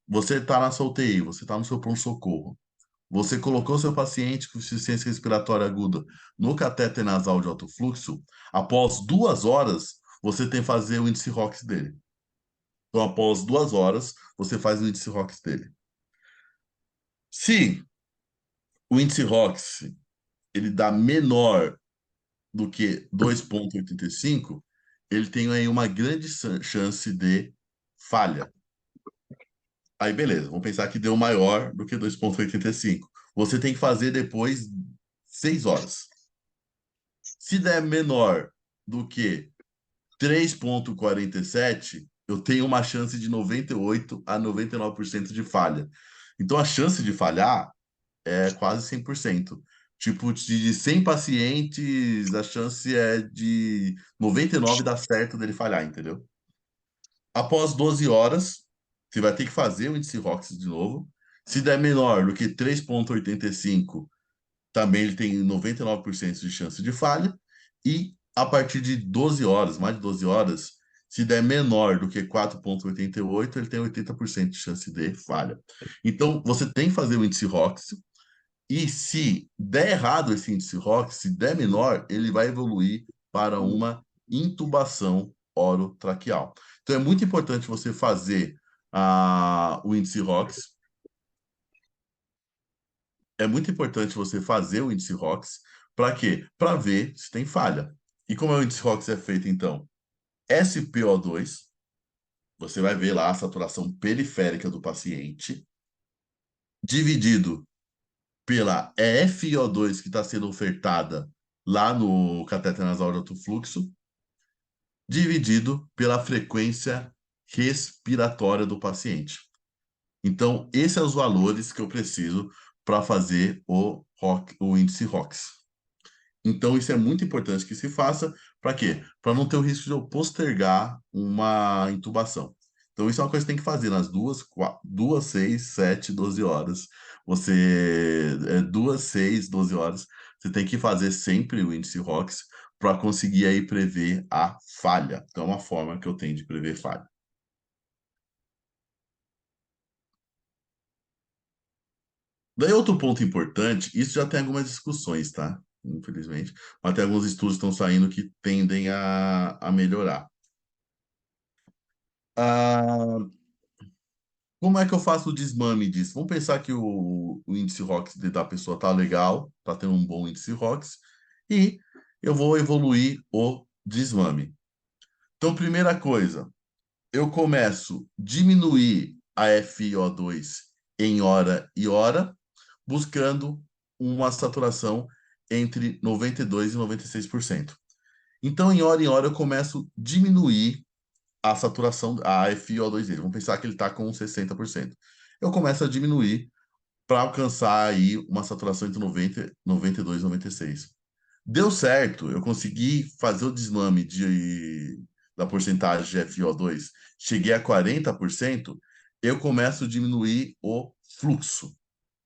Você está na sua UTI, você está no seu pronto-socorro. Você colocou seu paciente com insuficiência respiratória aguda no catéter nasal de alto fluxo. Após 2 horas, você tem que fazer o índice ROX dele. Então, após 2 horas, você faz o índice ROX dele. Se o índice ROX ele dá menor do que 2,85, ele tem aí uma grande chance de falha. Aí, beleza, vamos pensar que deu maior do que 2,85. Você tem que fazer depois 6 horas. Se der menor do que 3,47, eu tenho uma chance de 98 a 99% de falha. Então, a chance de falhar é quase 100%. Tipo, de 100 pacientes, a chance é de 99 dar certo dele falhar, entendeu? Após 12 horas, você vai ter que fazer o índice ROX de novo. Se der menor do que 3,85, também ele tem 99% de chance de falha. E a partir de 12 horas, mais de 12 horas, se der menor do que 4,88, ele tem 80% de chance de falha. Então, você tem que fazer o índice ROX. E se der errado esse índice ROX, se der menor, ele vai evoluir para uma intubação orotraqueal. Então é muito importante você fazer o índice ROX. É muito importante você fazer o índice ROX. Para quê? Para ver se tem falha. E como é o índice ROX é feito, então? SpO2, você vai ver lá a saturação periférica do paciente, dividido pela FiO2 que está sendo ofertada lá no catéter nasal de alto fluxo, dividido pela frequência respiratória do paciente. Então, esses são os valores que eu preciso para fazer o índice ROX. Então, isso é muito importante que se faça. Para quê? Para não ter o risco de eu postergar uma intubação. Então, isso é uma coisa que tem que fazer nas duas, 6, 7, 12 horas. Duas, 6, 12 horas. Você tem que fazer sempre o índice ROX para conseguir aí prever a falha. Então, é uma forma que eu tenho de prever falha. Daí outro ponto importante, isso já tem algumas discussões, tá? Infelizmente, mas tem alguns estudos que estão saindo que tendem a melhorar. Ah, como é que eu faço o desmame disso? Vamos pensar que o índice ROX da pessoa tá legal, tá tendo um bom índice ROX, e eu vou evoluir o desmame. Então, primeira coisa, eu começo a diminuir a FiO2 em hora e hora, buscando uma saturação entre 92% e 96%. Então, em hora, eu começo a diminuir a saturação, a FiO2 dele. Vamos pensar que ele está com 60%. Eu começo a diminuir para alcançar aí uma saturação entre 90, 92 e 96. Deu certo, eu consegui fazer o desmame da porcentagem de FiO2, cheguei a 40%, eu começo a diminuir o fluxo.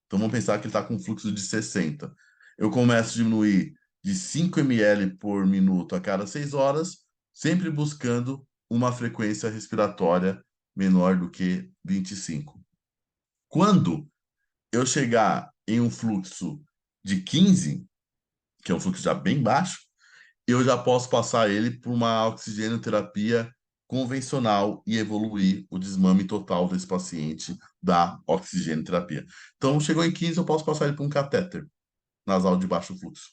Então vamos pensar que ele está com um fluxo de 60. Eu começo a diminuir de 5 ml por minuto a cada 6 horas, sempre buscando uma frequência respiratória menor do que 25. Quando eu chegar em um fluxo de 15, que é um fluxo já bem baixo, eu já posso passar ele para uma oxigenoterapia convencional e evoluir o desmame total desse paciente da oxigenoterapia. Então, chegou em 15, eu posso passar ele para um catéter nasal de baixo fluxo.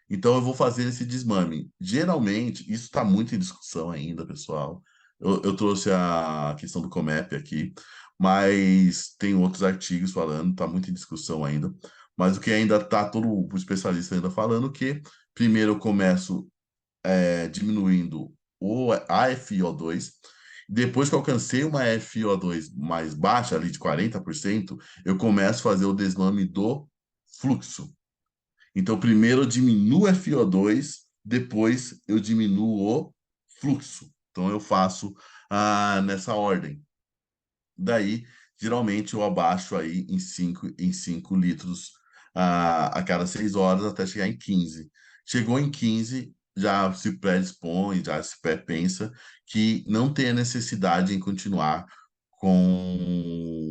Então, eu vou fazer esse desmame. Geralmente, isso está muito em discussão ainda, pessoal. Eu trouxe a questão do COMEP aqui, mas tem outros artigos falando, está muito em discussão ainda. Mas o que ainda está todo o especialista ainda falando que primeiro eu começo diminuindo a FiO2. Depois que eu alcancei uma FiO2 mais baixa, ali de 40%, eu começo a fazer o desmame do fluxo. Então, primeiro eu diminuo a FiO2, depois eu diminuo o fluxo. Então, eu faço nessa ordem. Daí, geralmente, eu abaixo aí em 5 litros a cada 6 horas até chegar em 15. Chegou em 15, já se predispõe, já se pré-pensa que não tem a necessidade em continuar com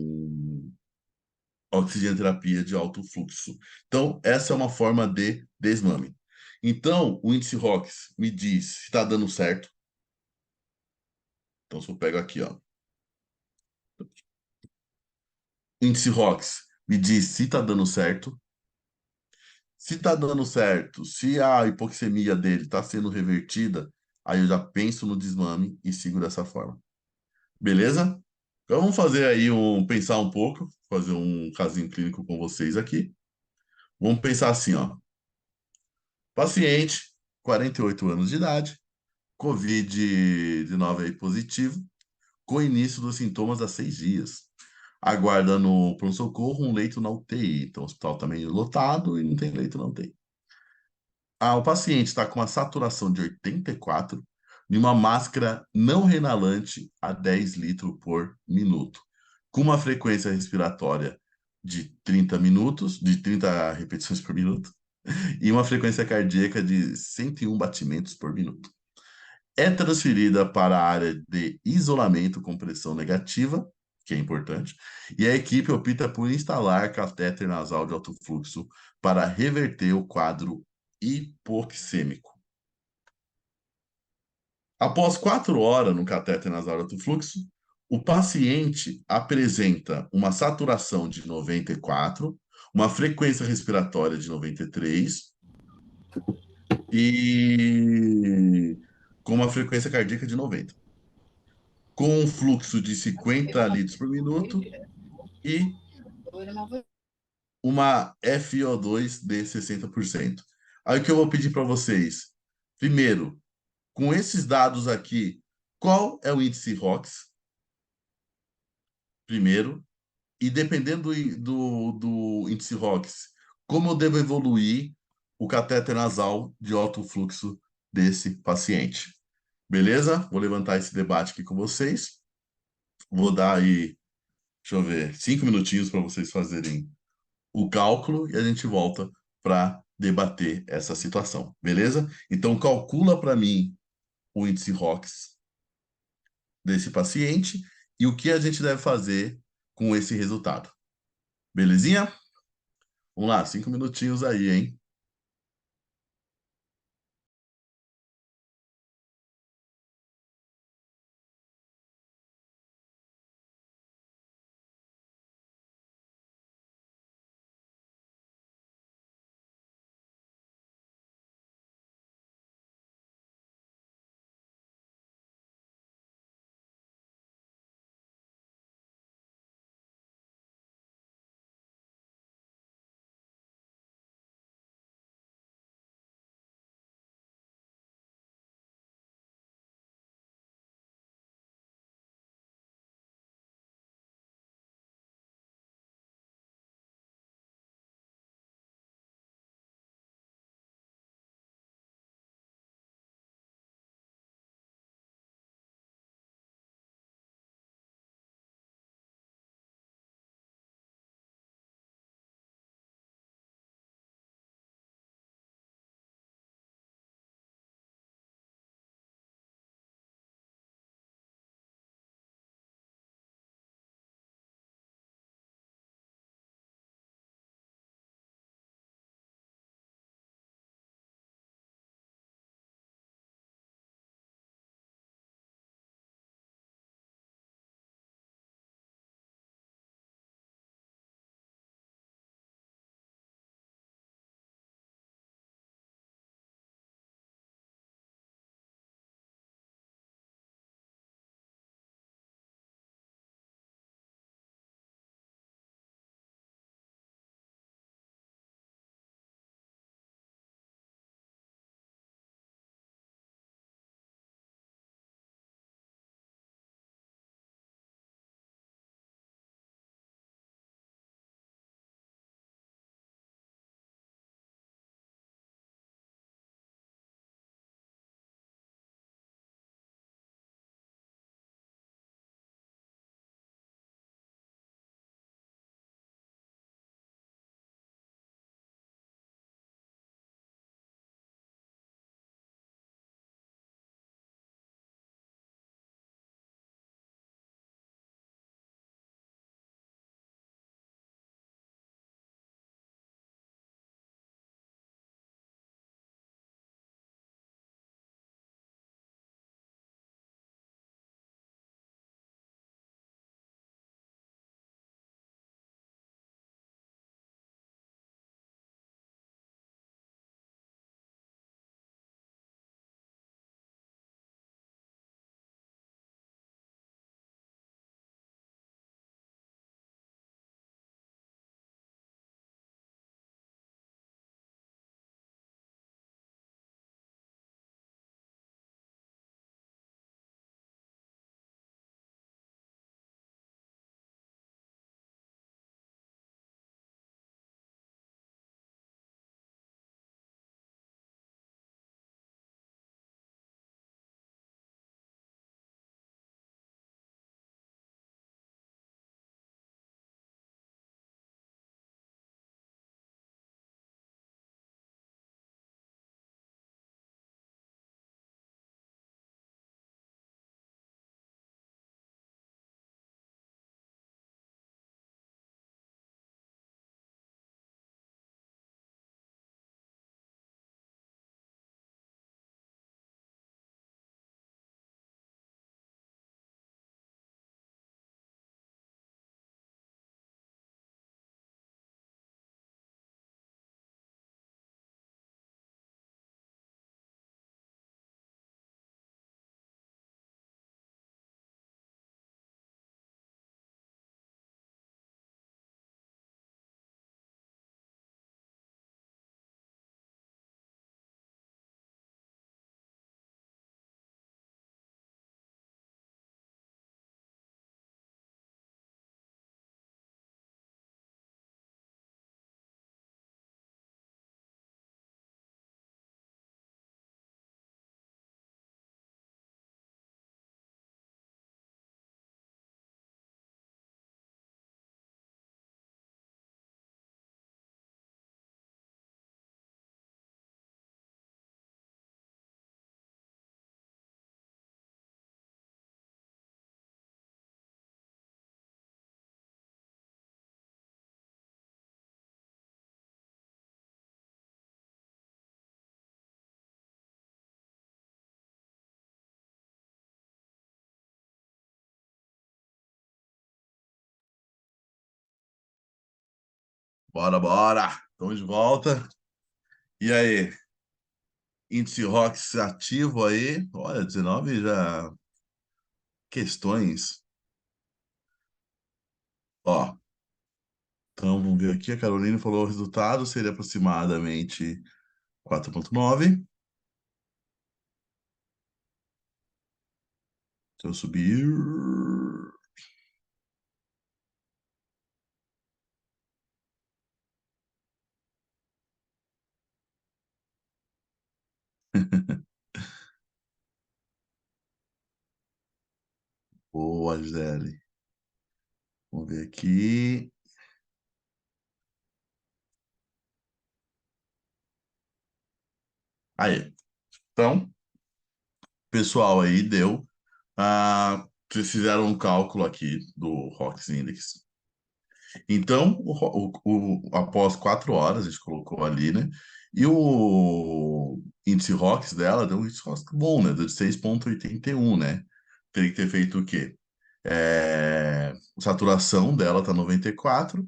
oxigenoterapia de alto fluxo. Então, essa é uma forma de desmame. Então, o índice ROX me diz se está dando certo. Então, se eu pego aqui, ó, índice ROX me diz se está dando certo. Se está dando certo, se a hipoxemia dele está sendo revertida, aí eu já penso no desmame e sigo dessa forma. Beleza? Então vamos fazer aí pensar um pouco, fazer um casinho clínico com vocês aqui. Vamos pensar assim, ó. Paciente, 48 anos de idade, Covid-19 aí positivo, com início dos sintomas há 6 dias. Aguarda no pronto-socorro um leito na UTI. Então, o hospital está meio lotado e não tem leito na UTI. O paciente está com uma saturação de 84 e uma máscara não renalante a 10 litros por minuto, com uma frequência respiratória de 30 minutos, de 30 repetições por minuto, e uma frequência cardíaca de 101 batimentos por minuto. É transferida para a área de isolamento com pressão negativa, que é importante, e a equipe opta por instalar catéter nasal de alto fluxo para reverter o quadro hipoxêmico. Após 4 horas no catéter nasal de alto fluxo, o paciente apresenta uma saturação de 94, uma frequência respiratória de 93 e com uma frequência cardíaca de 90, com um fluxo de 50 litros por minuto e uma FiO2 de 60%. Aí o que eu vou pedir para vocês? Primeiro, com esses dados aqui, qual é o índice ROX? Primeiro, e dependendo do índice ROX, como eu devo evoluir o catéter nasal de alto fluxo desse paciente? Beleza? Vou levantar esse debate aqui com vocês. Vou dar aí, deixa eu ver, 5 minutinhos para vocês fazerem o cálculo e a gente volta para debater essa situação, beleza? Então, calcula para mim o índice ROX desse paciente e o que a gente deve fazer com esse resultado. Belezinha? Vamos lá, 5 minutinhos aí, hein? Bora, bora! Estamos de volta. E aí, índice ROX ativo aí? Olha, 19 já questões. Ó, então vamos ver aqui. A Carolina falou o resultado seria aproximadamente 4,9. Se eu subir. Boa, Gisele. Vamos ver aqui. Aí. Então, pessoal aí deu. Vocês fizeram um cálculo aqui do ROX Index. Então, após 4 horas, a gente colocou ali, né? E o índice ROX dela deu um índice ROX bom, né? Deu de 6,81, né? Teria que ter feito o quê? A saturação dela tá 94,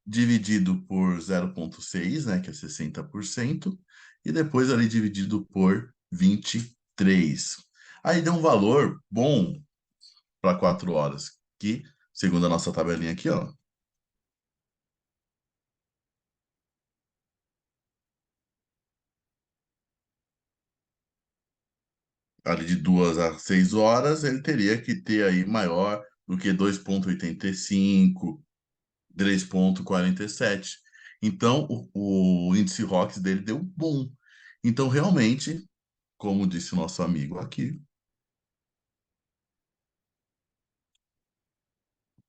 dividido por 0,6, né? Que é 60%, e depois ali dividido por 23. Aí deu um valor bom para 4 horas, que, segundo a nossa tabelinha aqui, ó, ali de 2 a 6 horas, ele teria que ter aí maior do que 2,85, 3,47. Então, o índice ROX dele deu bom. Então, realmente, como disse o nosso amigo aqui,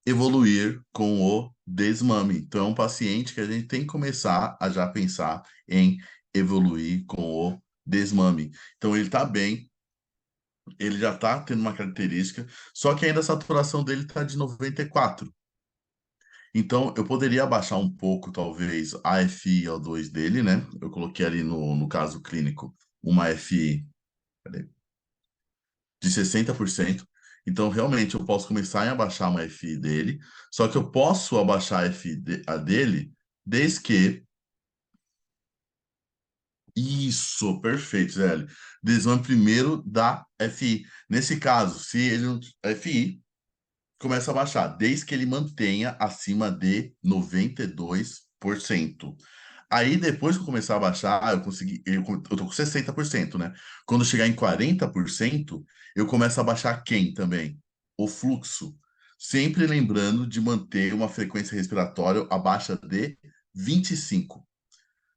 evoluir com o desmame. Então, é um paciente que a gente tem que começar a já pensar em evoluir com o desmame. Então, ele está bem, ele já está tendo uma característica, só que ainda a saturação dele está de 94. Então, eu poderia abaixar um pouco, talvez, a FiO2 dele, né? Eu coloquei ali no caso clínico uma FI, peraí, de 60%. Então, realmente, eu posso começar a abaixar uma FI dele, só que eu posso abaixar a FI a dele desde que. Isso, perfeito, Zé. Desvame primeiro da FI. Nesse caso, se ele não. FI começa a baixar, desde que ele mantenha acima de 92%. Aí, depois que eu começar a baixar, eu tô com 60%, né? Quando chegar em 40%, eu começo a baixar quem também? O fluxo. Sempre lembrando de manter uma frequência respiratória abaixo de 25.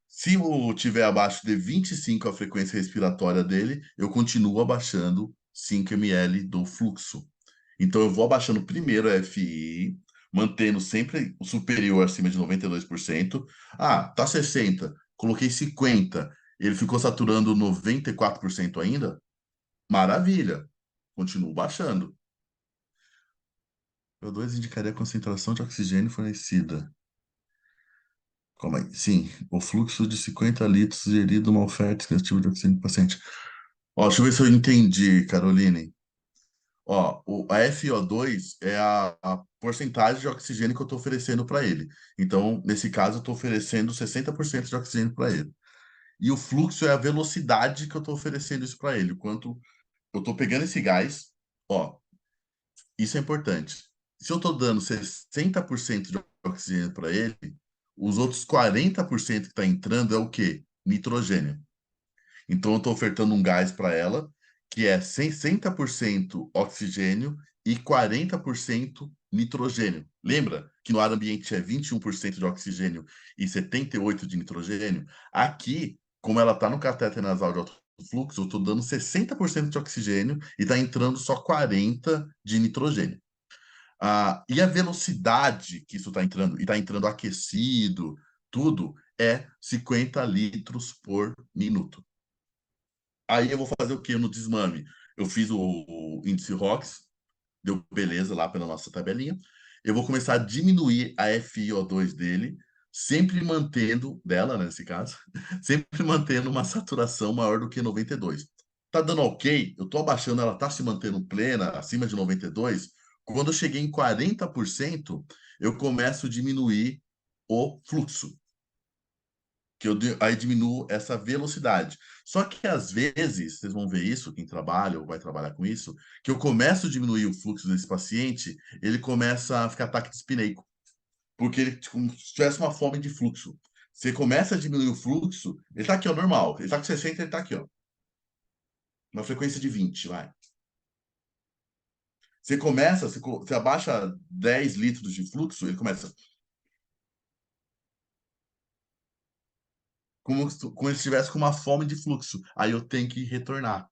Se eu tiver abaixo de 25 a frequência respiratória dele, eu continuo abaixando 5 ml do fluxo. Então eu vou abaixando primeiro a FI, mantendo sempre o superior acima de 92%. Ah, tá 60, coloquei 50, ele ficou saturando 94% ainda? Maravilha, continuo baixando. O 2 indicaria a concentração de oxigênio fornecida. Calma aí. Sim, o fluxo de 50 litros gerido uma oferta excessiva de oxigênio para o paciente. Ó, deixa eu ver se eu entendi, Caroline. Ó, a FiO2 é a porcentagem de oxigênio que eu estou oferecendo para ele. Então, nesse caso, eu estou oferecendo 60% de oxigênio para ele. E o fluxo é a velocidade que eu estou oferecendo isso para ele. O quanto eu estou pegando esse gás, ó, isso é importante. Se eu estou dando 60% de oxigênio para ele, os outros 40% que está entrando é o quê? Nitrogênio. Então, eu estou ofertando um gás para ela que é 60% oxigênio e 40% nitrogênio. Lembra que no ar ambiente é 21% de oxigênio e 78% de nitrogênio? Aqui, como ela está no catéter nasal de alto fluxo, eu estou dando 60% de oxigênio e está entrando só 40% de nitrogênio. E a velocidade que isso está entrando, e está entrando aquecido, tudo, é 50 litros por minuto. Aí eu vou fazer o quê no desmame? Eu fiz o índice ROX, deu beleza lá pela nossa tabelinha. Eu vou começar a diminuir a FiO2 dele, sempre mantendo, dela, né, nesse caso, sempre mantendo uma saturação maior do que 92. Tá dando ok? Eu tô abaixando, ela tá se mantendo plena, acima de 92. Quando eu cheguei em 40%, eu começo a diminuir o fluxo, aí diminuo essa velocidade. Só que às vezes, vocês vão ver isso, quem trabalha ou vai trabalhar com isso, que eu começo a diminuir o fluxo desse paciente, ele começa a ficar ataque de espineico, porque ele como se tivesse uma fome de fluxo. Você começa a diminuir o fluxo, ele tá aqui, ó, normal. Ele tá com 60, ele tá aqui, ó. Uma frequência de 20, vai. Você abaixa 10 litros de fluxo, ele começa como se estivesse com uma fome de fluxo. Aí eu tenho que retornar,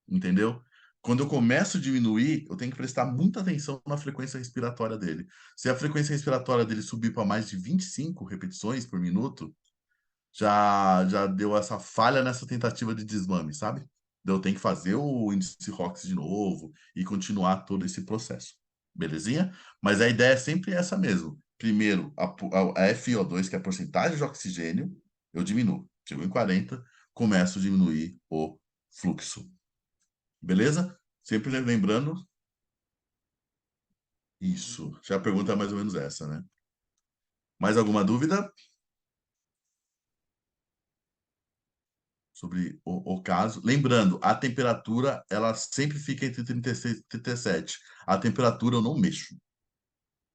entendeu? Quando eu começo a diminuir, eu tenho que prestar muita atenção na frequência respiratória dele. Se a frequência respiratória dele subir para mais de 25 repetições por minuto, já deu essa falha nessa tentativa de desmame, sabe? Eu tenho que fazer o índice ROX de novo e continuar todo esse processo. Belezinha? Mas a ideia é sempre essa mesmo. Primeiro, a FiO2, que é a porcentagem de oxigênio, eu diminuo. Chegou em 40, começo a diminuir o fluxo. Beleza? Sempre lembrando, isso. Já a pergunta é mais ou menos essa, né? Mais alguma dúvida sobre o caso? Lembrando, a temperatura, ela sempre fica entre 36 e 37. A temperatura eu não mexo.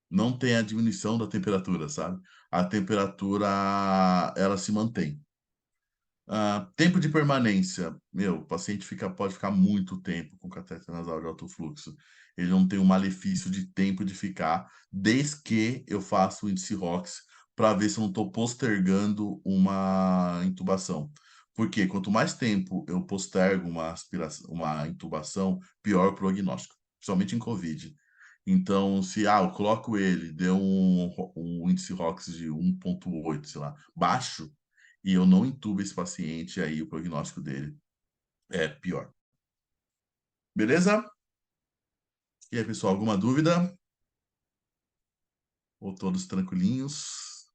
Não tem a diminuição da temperatura, sabe? A temperatura, ela se mantém. Tempo de permanência. Meu, o paciente pode ficar muito tempo com catéter nasal de alto fluxo. Ele não tem o malefício de tempo de ficar, desde que eu faça o índice ROX para ver se eu não estou postergando uma intubação. Porque quanto mais tempo eu postergo uma intubação, pior o prognóstico, principalmente em COVID. Então, se eu coloco ele, deu um índice ROX de 1,8, sei lá, baixo, e eu não intubo esse paciente, aí o prognóstico dele é pior. Beleza? E aí, pessoal, alguma dúvida? Ou todos tranquilinhos?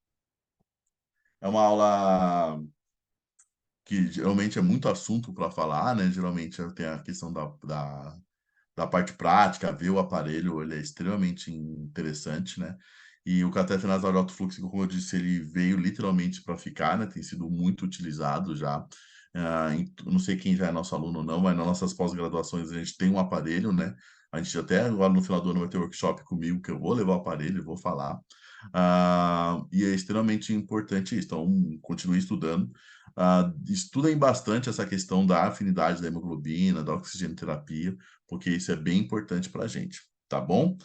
É uma aula que geralmente é muito assunto para falar, né? Geralmente tem a questão da parte prática, ver o aparelho, ele é extremamente interessante, né? E o cateter nasal de alto fluxo, como eu disse, ele veio literalmente para ficar, né? Tem sido muito utilizado já. Não sei quem já é nosso aluno ou não, mas nas nossas pós-graduações a gente tem um aparelho, né? A gente até agora no final do ano vai ter workshop comigo, que eu vou levar o aparelho e vou falar. E é extremamente importante isso. Então, continue estudando. Estudem bastante essa questão da afinidade da hemoglobina, da oxigenoterapia, porque isso é bem importante para a gente, tá bom?